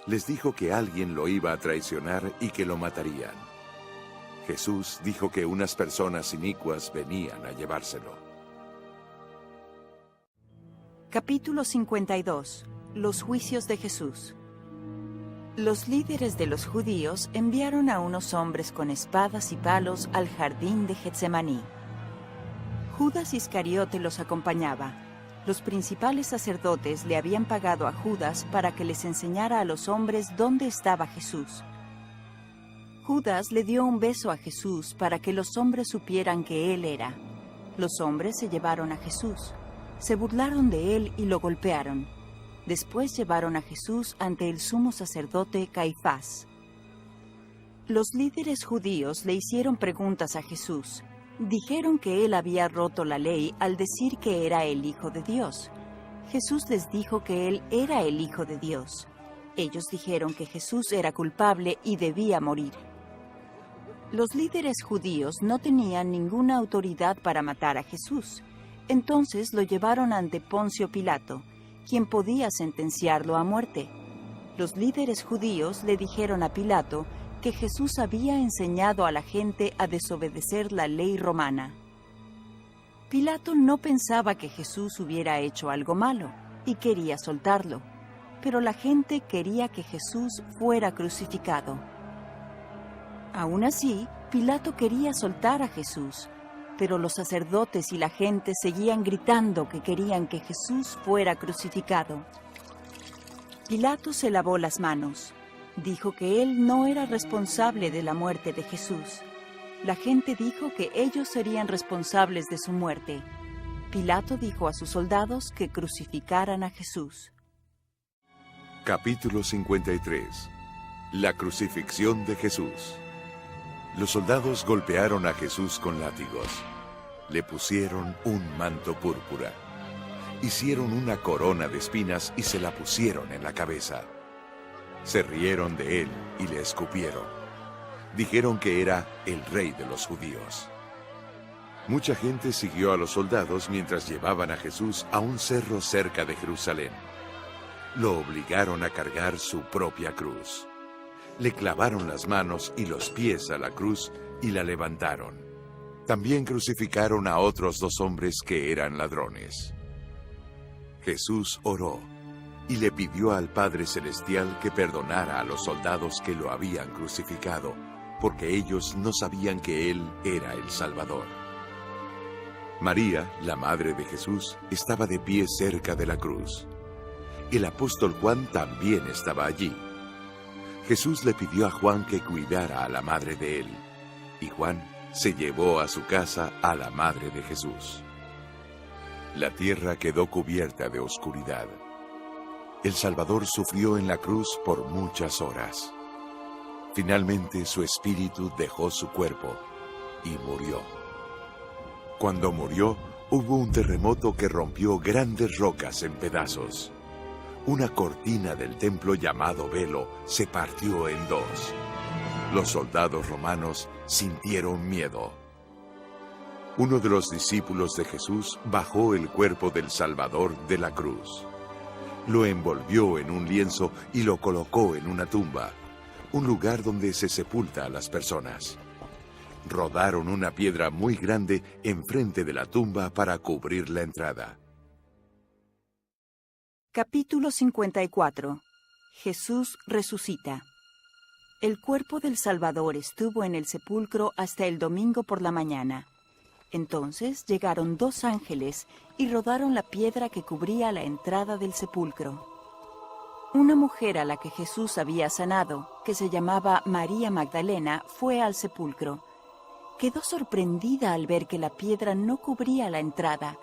Les dijo que alguien lo iba a traicionar y que lo matarían. Jesús dijo que unas personas inicuas venían a llevárselo. Capítulo 52. Los juicios de Jesús. Los líderes de los judíos enviaron a unos hombres con espadas y palos al jardín de Getsemaní. Judas Iscariote los acompañaba. Los principales sacerdotes le habían pagado a Judas para que les enseñara a los hombres dónde estaba Jesús. Judas le dio un beso a Jesús para que los hombres supieran que él era. Los hombres se llevaron a Jesús, se burlaron de él y lo golpearon. Después llevaron a Jesús ante el sumo sacerdote Caifás. Los líderes judíos le hicieron preguntas a Jesús. Dijeron que él había roto la ley al decir que era el Hijo de Dios. Jesús les dijo que él era el Hijo de Dios. Ellos dijeron que Jesús era culpable y debía morir. Los líderes judíos no tenían ninguna autoridad para matar a Jesús. Entonces lo llevaron ante Poncio Pilato, quien podía sentenciarlo a muerte. Los líderes judíos le dijeron a Pilato que Jesús había enseñado a la gente a desobedecer la ley romana. Pilato no pensaba que Jesús hubiera hecho algo malo y quería soltarlo, pero la gente quería que Jesús fuera crucificado. Aún así, Pilato quería soltar a Jesús, pero los sacerdotes y la gente seguían gritando que querían que Jesús fuera crucificado. Pilato se lavó las manos. Dijo que él no era responsable de la muerte de Jesús. La gente dijo que ellos serían responsables de su muerte. Pilato dijo a sus soldados que crucificaran a Jesús. Capítulo 53. La crucifixión de Jesús. Los soldados golpearon a Jesús con látigos. Le pusieron un manto púrpura. Hicieron una corona de espinas y se la pusieron en la cabeza. Se rieron de él y le escupieron. Dijeron que era el rey de los judíos. Mucha gente siguió a los soldados mientras llevaban a Jesús a un cerro cerca de Jerusalén. Lo obligaron a cargar su propia cruz. Le clavaron las manos y los pies a la cruz y la levantaron. También crucificaron a otros 2 hombres que eran ladrones. Jesús oró y le pidió al Padre Celestial que perdonara a los soldados que lo habían crucificado, porque ellos no sabían que Él era el Salvador. María, la madre de Jesús, estaba de pie cerca de la cruz. El apóstol Juan también estaba allí. Jesús le pidió a Juan que cuidara a la madre de él, y Juan se llevó a su casa a la madre de Jesús. La tierra quedó cubierta de oscuridad. El Salvador sufrió en la cruz por muchas horas. Finalmente su espíritu dejó su cuerpo y murió. Cuando murió, hubo un terremoto que rompió grandes rocas en pedazos. Una cortina del templo llamado velo se partió en 2. Los soldados romanos sintieron miedo. Uno de los discípulos de Jesús bajó el cuerpo del Salvador de la cruz. Lo envolvió en un lienzo y lo colocó en una tumba, un lugar donde se sepulta a las personas. Rodaron una piedra muy grande enfrente de la tumba para cubrir la entrada. Capítulo 54. Jesús resucita. El cuerpo del Salvador estuvo en el sepulcro hasta el domingo por la mañana. Entonces llegaron 2 ángeles y rodaron la piedra que cubría la entrada del sepulcro. Una mujer a la que Jesús había sanado, que se llamaba María Magdalena, fue al sepulcro. Quedó sorprendida al ver que la piedra no cubría la entrada.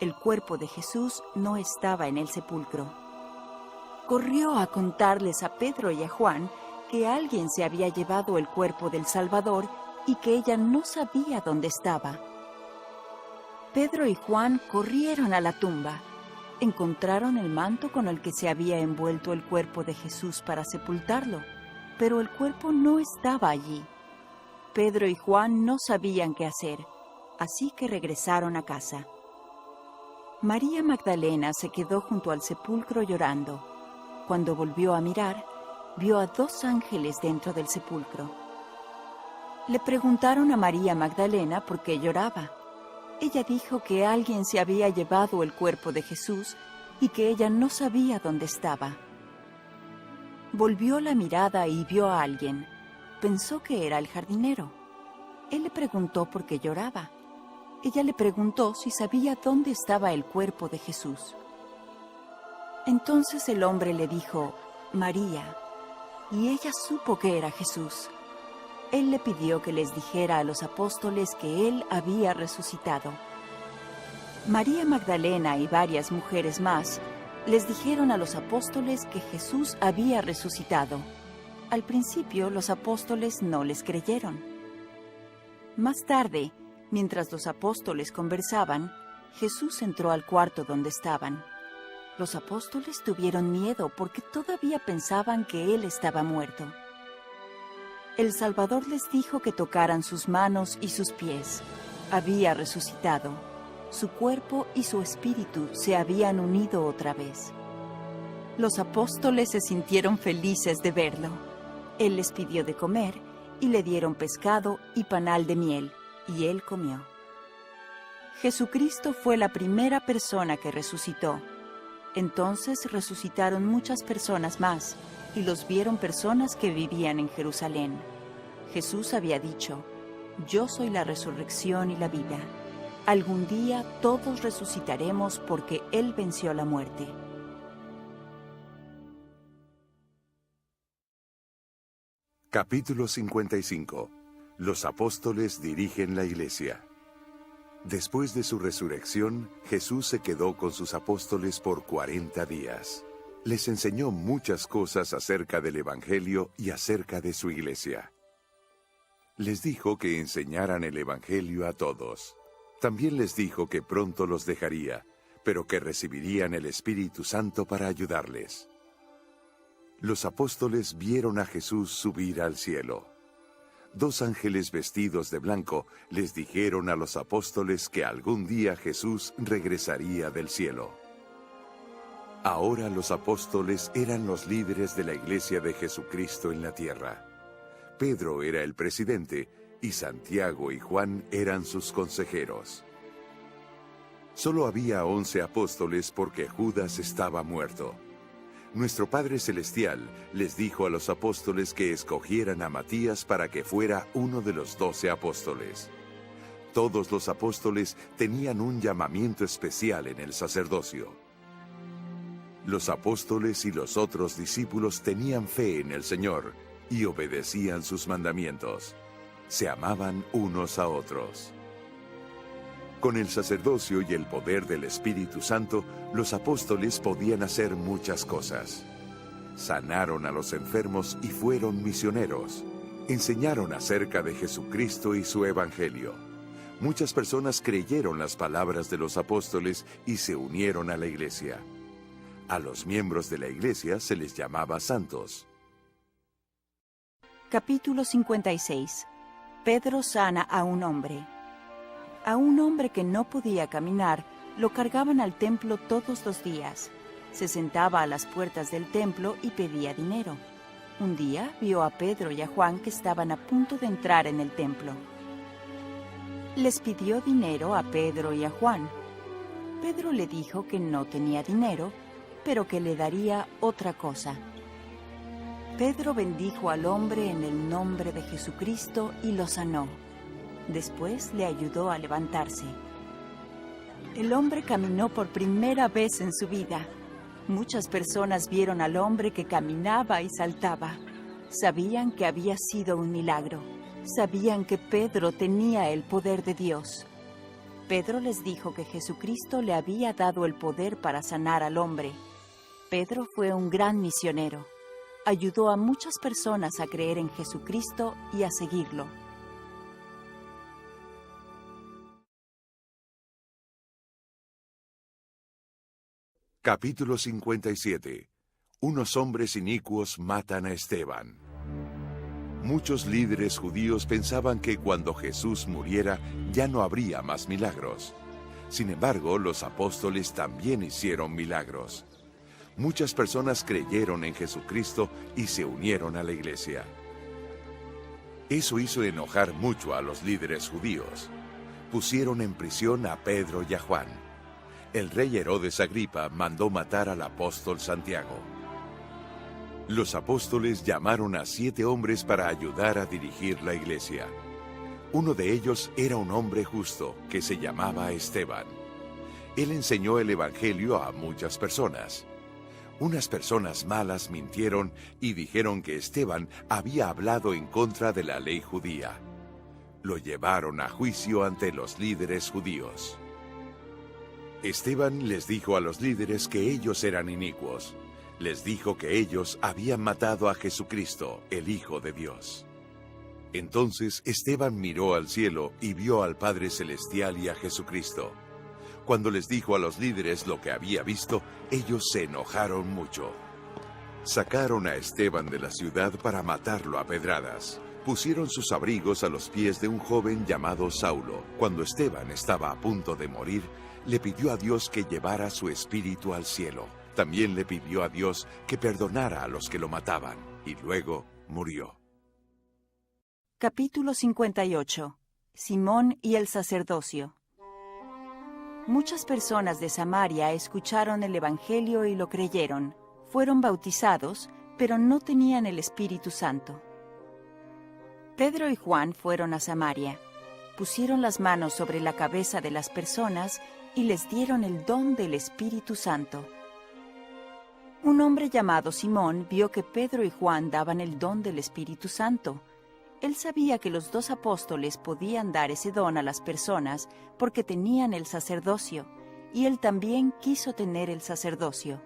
El cuerpo de Jesús no estaba en el sepulcro. Corrió a contarles a Pedro y a Juan que alguien se había llevado el cuerpo del Salvador y que ella no sabía dónde estaba. Pedro y Juan corrieron a la tumba. Encontraron el manto con el que se había envuelto el cuerpo de Jesús para sepultarlo, pero el cuerpo no estaba allí. Pedro y Juan no sabían qué hacer, así que regresaron a casa. María Magdalena se quedó junto al sepulcro llorando. Cuando volvió a mirar, vio a 2 ángeles dentro del sepulcro. Le preguntaron a María Magdalena por qué lloraba. Ella dijo que alguien se había llevado el cuerpo de Jesús y que ella no sabía dónde estaba. Volvió la mirada y vio a alguien. Pensó que era el jardinero. Él le preguntó por qué lloraba. Ella le preguntó si sabía dónde estaba el cuerpo de Jesús. Entonces el hombre le dijo, María, y ella supo que era Jesús. Él le pidió que les dijera a los apóstoles que él había resucitado. María Magdalena y varias mujeres más les dijeron a los apóstoles que Jesús había resucitado. Al principio los apóstoles no les creyeron. Más tarde, mientras los apóstoles conversaban, Jesús entró al cuarto donde estaban. Los apóstoles tuvieron miedo porque todavía pensaban que él estaba muerto. El Salvador les dijo que tocaran sus manos y sus pies. Había resucitado. Su cuerpo y su espíritu se habían unido otra vez. Los apóstoles se sintieron felices de verlo. Él les pidió de comer y le dieron pescado y panal de miel, y él comió. Jesucristo fue la primera persona que resucitó. Entonces resucitaron muchas personas más, y los vieron personas que vivían en Jerusalén. Jesús había dicho, «Yo soy la resurrección y la vida. Algún día todos resucitaremos porque Él venció la muerte». Capítulo 55. Los apóstoles dirigen la iglesia. Después de su resurrección, Jesús se quedó con sus apóstoles por 40 días. Les enseñó muchas cosas acerca del Evangelio y acerca de su iglesia. Les dijo que enseñaran el Evangelio a todos. También les dijo que pronto los dejaría, pero que recibirían el Espíritu Santo para ayudarles. Los apóstoles vieron a Jesús subir al cielo. 2 ángeles vestidos de blanco les dijeron a los apóstoles que algún día Jesús regresaría del cielo. Ahora los apóstoles eran los líderes de la iglesia de Jesucristo en la tierra. Pedro era el presidente y Santiago y Juan eran sus consejeros. Solo había 11 apóstoles porque Judas estaba muerto. Nuestro Padre Celestial les dijo a los apóstoles que escogieran a Matías para que fuera uno de los 12 apóstoles. Todos los apóstoles tenían un llamamiento especial en el sacerdocio. Los apóstoles y los otros discípulos tenían fe en el Señor y obedecían sus mandamientos. Se amaban unos a otros. Con el sacerdocio y el poder del Espíritu Santo, los apóstoles podían hacer muchas cosas. Sanaron a los enfermos y fueron misioneros. Enseñaron acerca de Jesucristo y su Evangelio. Muchas personas creyeron las palabras de los apóstoles y se unieron a la iglesia. A los miembros de la iglesia se les llamaba santos. Capítulo 56. Pedro sana a un hombre. A un hombre que no podía caminar, lo cargaban al templo todos los días. Se sentaba a las puertas del templo y pedía dinero. Un día vio a Pedro y a Juan que estaban a punto de entrar en el templo. Les pidió dinero a Pedro y a Juan. Pedro le dijo que no tenía dinero, pero que le daría otra cosa. Pedro bendijo al hombre en el nombre de Jesucristo y lo sanó. Después le ayudó a levantarse. El hombre caminó por primera vez en su vida. Muchas personas vieron al hombre que caminaba y saltaba. Sabían que había sido un milagro. Sabían que Pedro tenía el poder de Dios. Pedro les dijo que Jesucristo le había dado el poder para sanar al hombre. Pedro fue un gran misionero. Ayudó a muchas personas a creer en Jesucristo y a seguirlo. Capítulo 57. Unos hombres inicuos matan a Esteban. Muchos líderes judíos pensaban que cuando Jesús muriera ya no habría más milagros. Sin embargo, los apóstoles también hicieron milagros. Muchas personas creyeron en Jesucristo y se unieron a la iglesia. Eso hizo enojar mucho a los líderes judíos. Pusieron en prisión a Pedro y a Juan. El rey Herodes Agripa mandó matar al apóstol Santiago. Los apóstoles llamaron a 7 hombres para ayudar a dirigir la iglesia. Uno de ellos era un hombre justo que se llamaba Esteban. Él enseñó el evangelio a muchas personas. Unas personas malas mintieron y dijeron que Esteban había hablado en contra de la ley judía. Lo llevaron a juicio ante los líderes judíos. Esteban les dijo a los líderes que ellos eran inicuos. Les dijo que ellos habían matado a Jesucristo, el Hijo de Dios. Entonces Esteban miró al cielo y vio al Padre Celestial y a Jesucristo. Cuando les dijo a los líderes lo que había visto, ellos se enojaron mucho. Sacaron a Esteban de la ciudad para matarlo a pedradas. Pusieron sus abrigos a los pies de un joven llamado Saulo. Cuando Esteban estaba a punto de morir, le pidió a Dios que llevara su espíritu al cielo. También le pidió a Dios que perdonara a los que lo mataban, y luego murió. Capítulo 58. Simón y el sacerdocio. Muchas personas de Samaria escucharon el Evangelio y lo creyeron. Fueron bautizados, pero no tenían el Espíritu Santo. Pedro y Juan fueron a Samaria. Pusieron las manos sobre la cabeza de las personas y les dieron el don del Espíritu Santo. Un hombre llamado Simón vio que Pedro y Juan daban el don del Espíritu Santo. Él sabía que los 2 apóstoles podían dar ese don a las personas porque tenían el sacerdocio, y él también quiso tener el sacerdocio.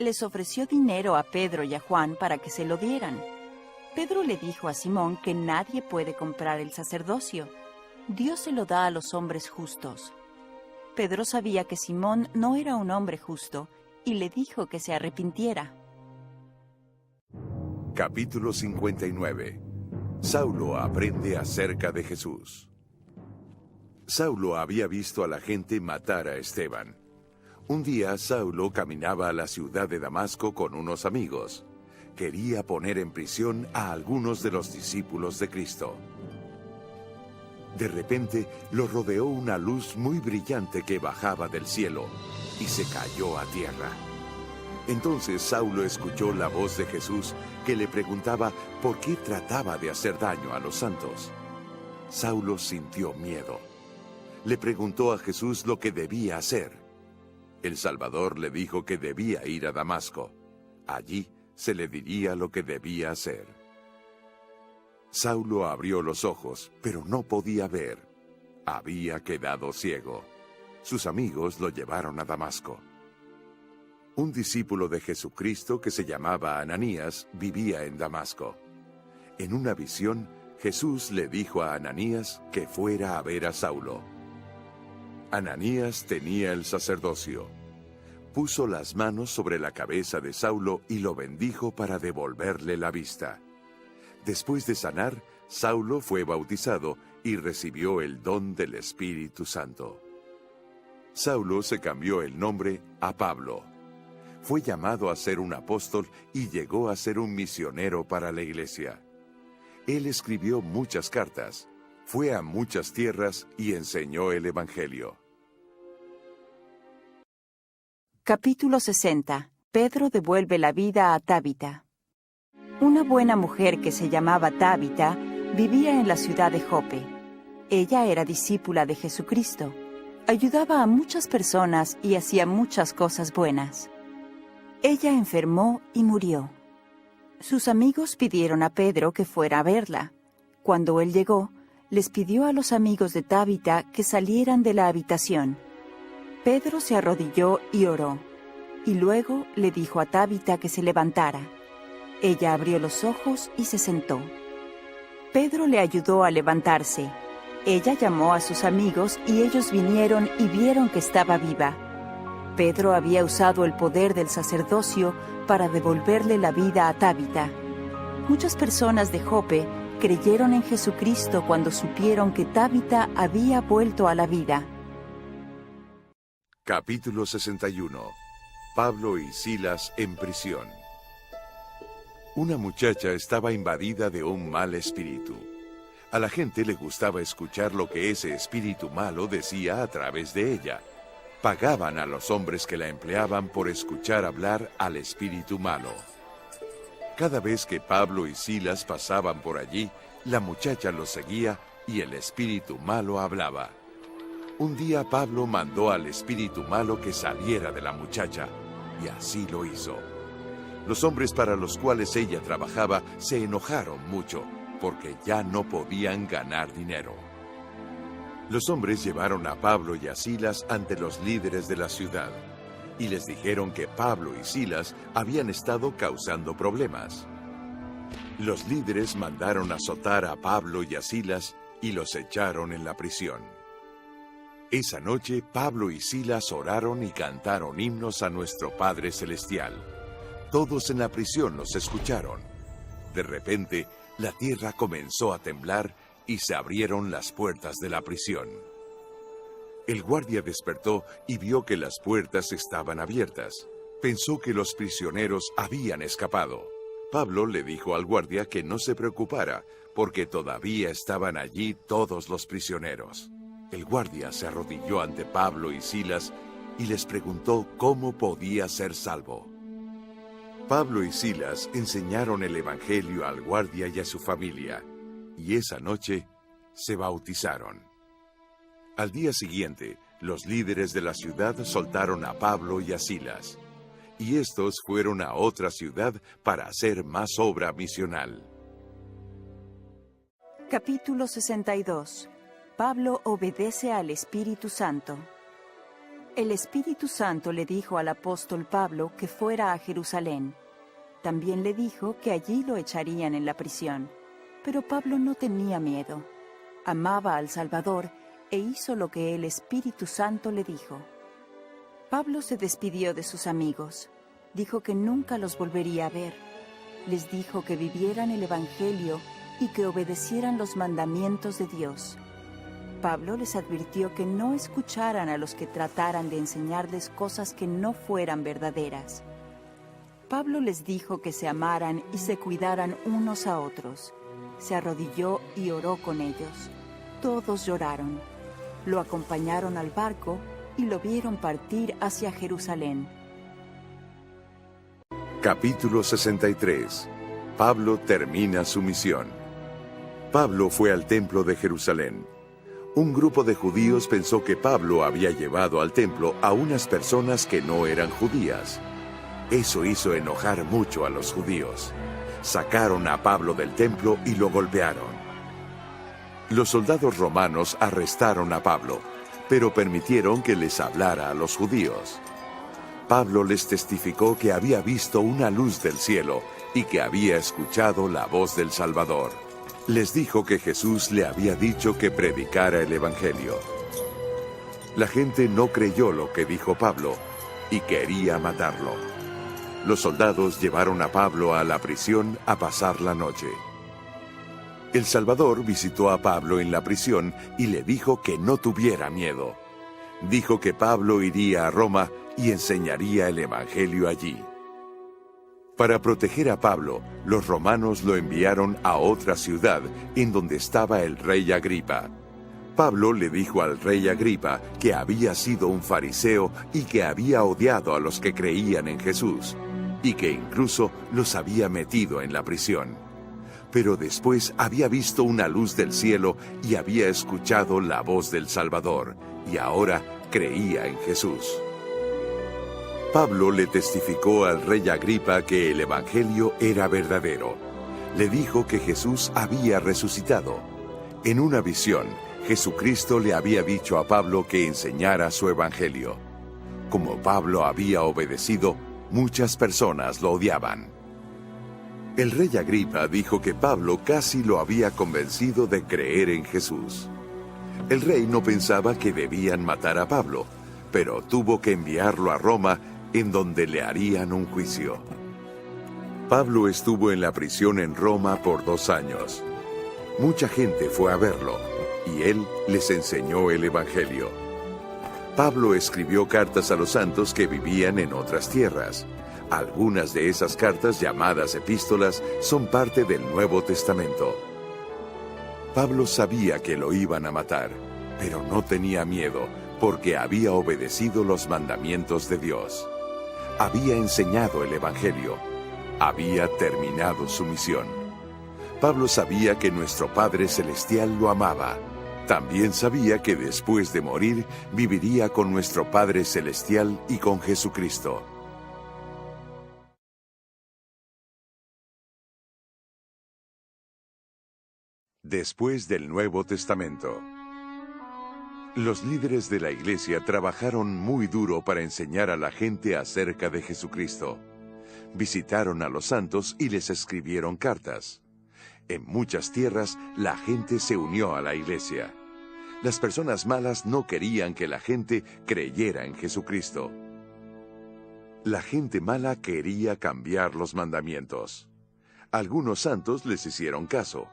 Les ofreció dinero a Pedro y a Juan para que se lo dieran. Pedro le dijo a Simón que nadie puede comprar el sacerdocio. Dios se lo da a los hombres justos. Pedro sabía que Simón no era un hombre justo, y le dijo que se arrepintiera. Capítulo 59. Saulo aprende acerca de Jesús. Saulo había visto a la gente matar a Esteban. Un día Saulo caminaba a la ciudad de Damasco con unos amigos. Quería poner en prisión a algunos de los discípulos de Cristo. De repente lo rodeó una luz muy brillante que bajaba del cielo y se cayó a tierra. Entonces Saulo escuchó la voz de Jesús que le preguntaba por qué trataba de hacer daño a los santos. Saulo sintió miedo. Le preguntó a Jesús lo que debía hacer. El Salvador le dijo que debía ir a Damasco. Allí se le diría lo que debía hacer. Saulo abrió los ojos, pero no podía ver. Había quedado ciego. Sus amigos lo llevaron a Damasco. Un discípulo de Jesucristo que se llamaba Ananías vivía en Damasco. En una visión, Jesús le dijo a Ananías que fuera a ver a Saulo. Ananías tenía el sacerdocio. Puso las manos sobre la cabeza de Saulo y lo bendijo para devolverle la vista. Después de sanar, Saulo fue bautizado y recibió el don del Espíritu Santo. Saulo se cambió el nombre a Pablo. Fue llamado a ser un apóstol y llegó a ser un misionero para la iglesia. Él escribió muchas cartas, fue a muchas tierras y enseñó el Evangelio. Capítulo 60. Pedro devuelve la vida a Tabita. Una buena mujer que se llamaba Tabita vivía en la ciudad de Jope. Ella era discípula de Jesucristo. Ayudaba a muchas personas y hacía muchas cosas buenas. Ella enfermó y murió. Sus amigos pidieron a Pedro que fuera a verla. Cuando él llegó, les pidió a los amigos de Tabita que salieran de la habitación. Pedro se arrodilló y oró, y luego le dijo a Tabita que se levantara. Ella abrió los ojos y se sentó. Pedro le ayudó a levantarse. Ella llamó a sus amigos y ellos vinieron y vieron que estaba viva. Pedro había usado el poder del sacerdocio para devolverle la vida a Tabita. Muchas personas de Jope creyeron en Jesucristo cuando supieron que Tabita había vuelto a la vida. Capítulo 61. Pablo y Silas en prisión. Una muchacha estaba invadida de un mal espíritu. A la gente le gustaba escuchar lo que ese espíritu malo decía a través de ella. Pagaban a los hombres que la empleaban por escuchar hablar al espíritu malo. Cada vez que Pablo y Silas pasaban por allí, la muchacha los seguía y el espíritu malo hablaba. Un día Pablo mandó al espíritu malo que saliera de la muchacha, y así lo hizo. Los hombres para los cuales ella trabajaba se enojaron mucho, porque ya no podían ganar dinero. Los hombres llevaron a Pablo y a Silas ante los líderes de la ciudad, y les dijeron que Pablo y Silas habían estado causando problemas. Los líderes mandaron azotar a Pablo y a Silas y los echaron en la prisión. Esa noche Pablo y Silas oraron y cantaron himnos a nuestro Padre Celestial. Todos en la prisión los escucharon. De repente, la tierra comenzó a temblar y se abrieron las puertas de la prisión. El guardia despertó y vio que las puertas estaban abiertas. Pensó que los prisioneros habían escapado. Pablo le dijo al guardia que no se preocupara, porque todavía estaban allí todos los prisioneros. El guardia se arrodilló ante Pablo y Silas y les preguntó cómo podía ser salvo. Pablo y Silas enseñaron el evangelio al guardia y a su familia, y esa noche se bautizaron. Al día siguiente, los líderes de la ciudad soltaron a Pablo y a Silas, y estos fueron a otra ciudad para hacer más obra misional. Capítulo 62. Pablo obedece al Espíritu Santo. El Espíritu Santo le dijo al apóstol Pablo que fuera a Jerusalén. También le dijo que allí lo echarían en la prisión. Pero Pablo no tenía miedo. Amaba al Salvador e hizo lo que el Espíritu Santo le dijo. Pablo se despidió de sus amigos. Dijo que nunca los volvería a ver. Les dijo que vivieran el Evangelio y que obedecieran los mandamientos de Dios. Pablo les advirtió que no escucharan a los que trataran de enseñarles cosas que no fueran verdaderas. Pablo les dijo que se amaran y se cuidaran unos a otros. Se arrodilló y oró con ellos. Todos lloraron. Lo acompañaron al barco y lo vieron partir hacia Jerusalén. Capítulo 63. Pablo termina su misión. Pablo fue al templo de Jerusalén. Un grupo de judíos pensó que Pablo había llevado al templo a unas personas que no eran judías. Eso hizo enojar mucho a los judíos. Sacaron a Pablo del templo y lo golpearon. Los soldados romanos arrestaron a Pablo, pero permitieron que les hablara a los judíos. Pablo les testificó que había visto una luz del cielo y que había escuchado la voz del Salvador. Les dijo que Jesús le había dicho que predicara el Evangelio. La gente no creyó lo que dijo Pablo y quería matarlo. Los soldados llevaron a Pablo a la prisión a pasar la noche. El Salvador visitó a Pablo en la prisión y le dijo que no tuviera miedo. Dijo que Pablo iría a Roma y enseñaría el Evangelio allí. Para proteger a Pablo, los romanos lo enviaron a otra ciudad en donde estaba el rey Agripa. Pablo le dijo al rey Agripa que había sido un fariseo y que había odiado a los que creían en Jesús, y que incluso los había metido en la prisión. Pero después había visto una luz del cielo y había escuchado la voz del Salvador, y ahora creía en Jesús. Pablo le testificó al rey Agripa que el Evangelio era verdadero. Le dijo que Jesús había resucitado. En una visión, Jesucristo le había dicho a Pablo que enseñara su evangelio. Como Pablo había obedecido, muchas personas lo odiaban. El rey Agripa dijo que Pablo casi lo había convencido de creer en Jesús. El rey no pensaba que debían matar a Pablo, pero tuvo que enviarlo a Roma, en donde le harían un juicio. Pablo estuvo en la prisión en Roma por 2 años. Mucha gente fue a verlo, y él les enseñó el evangelio. Pablo escribió cartas a los santos que vivían en otras tierras. Algunas de esas cartas, llamadas epístolas, son parte del Nuevo Testamento. Pablo sabía que lo iban a matar, pero no tenía miedo, porque había obedecido los mandamientos de Dios. Había enseñado el evangelio. Había terminado su misión. Pablo sabía que nuestro Padre Celestial lo amaba. También sabía que después de morir, viviría con nuestro Padre Celestial y con Jesucristo. Después del Nuevo Testamento. Los líderes de la iglesia trabajaron muy duro para enseñar a la gente acerca de Jesucristo. Visitaron a los santos y les escribieron cartas. En muchas tierras, la gente se unió a la iglesia. Las personas malas no querían que la gente creyera en Jesucristo. La gente mala quería cambiar los mandamientos. Algunos santos les hicieron caso.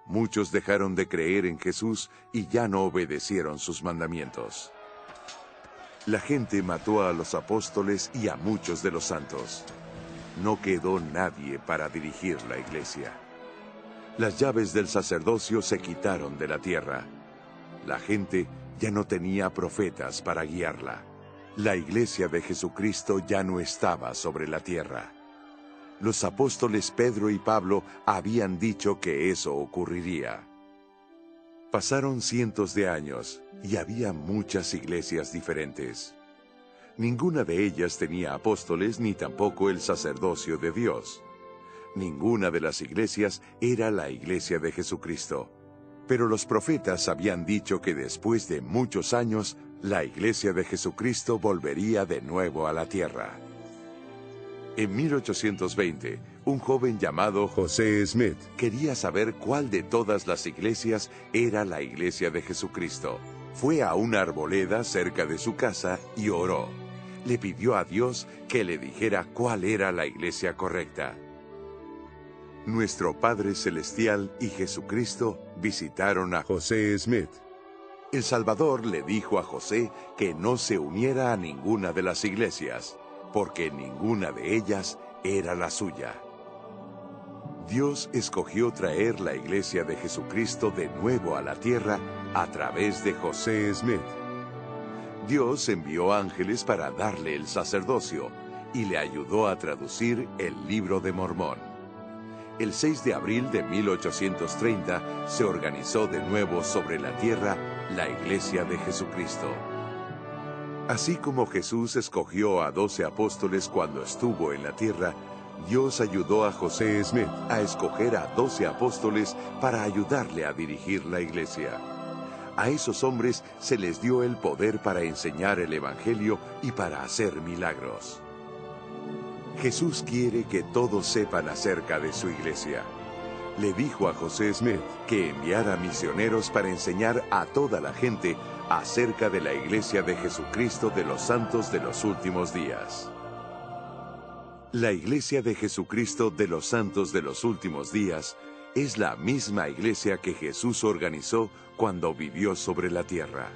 Muchos dejaron de creer en Jesús y ya no obedecieron sus mandamientos. La gente mató a los apóstoles y a muchos de los santos. No quedó nadie para dirigir la iglesia. Las llaves del sacerdocio se quitaron de la tierra. La gente ya no tenía profetas para guiarla. La iglesia de Jesucristo ya no estaba sobre la tierra. Los apóstoles Pedro y Pablo habían dicho que eso ocurriría. Pasaron cientos de años y había muchas iglesias diferentes. Ninguna de ellas tenía apóstoles ni tampoco el sacerdocio de Dios. Ninguna de las iglesias era la iglesia de Jesucristo. Pero los profetas habían dicho que después de muchos años, la iglesia de Jesucristo volvería de nuevo a la tierra. En 1820, un joven llamado José Smith quería saber cuál de todas las iglesias era la iglesia de Jesucristo. Fue a una arboleda cerca de su casa y oró. Le pidió a Dios que le dijera cuál era la iglesia correcta. Nuestro Padre Celestial y Jesucristo visitaron a José Smith. El Salvador le dijo a José que no se uniera a ninguna de las iglesias, porque ninguna de ellas era la suya. Dios escogió traer la iglesia de Jesucristo de nuevo a la tierra a través de José Smith. Dios envió ángeles para darle el sacerdocio y le ayudó a traducir el Libro de Mormón. El 6 de abril de 1830 se organizó de nuevo sobre la tierra la Iglesia de Jesucristo. Así como Jesús escogió a 12 apóstoles cuando estuvo en la tierra, Dios ayudó a José Smith a escoger a 12 apóstoles para ayudarle a dirigir la iglesia. A esos hombres se les dio el poder para enseñar el Evangelio y para hacer milagros. Jesús quiere que todos sepan acerca de su iglesia. Le dijo a José Smith que enviara misioneros para enseñar a toda la gente acerca de la iglesia de Jesucristo de los santos de los últimos días. La iglesia de Jesucristo de los santos de los últimos días es la misma iglesia que Jesús organizó cuando vivió sobre la tierra.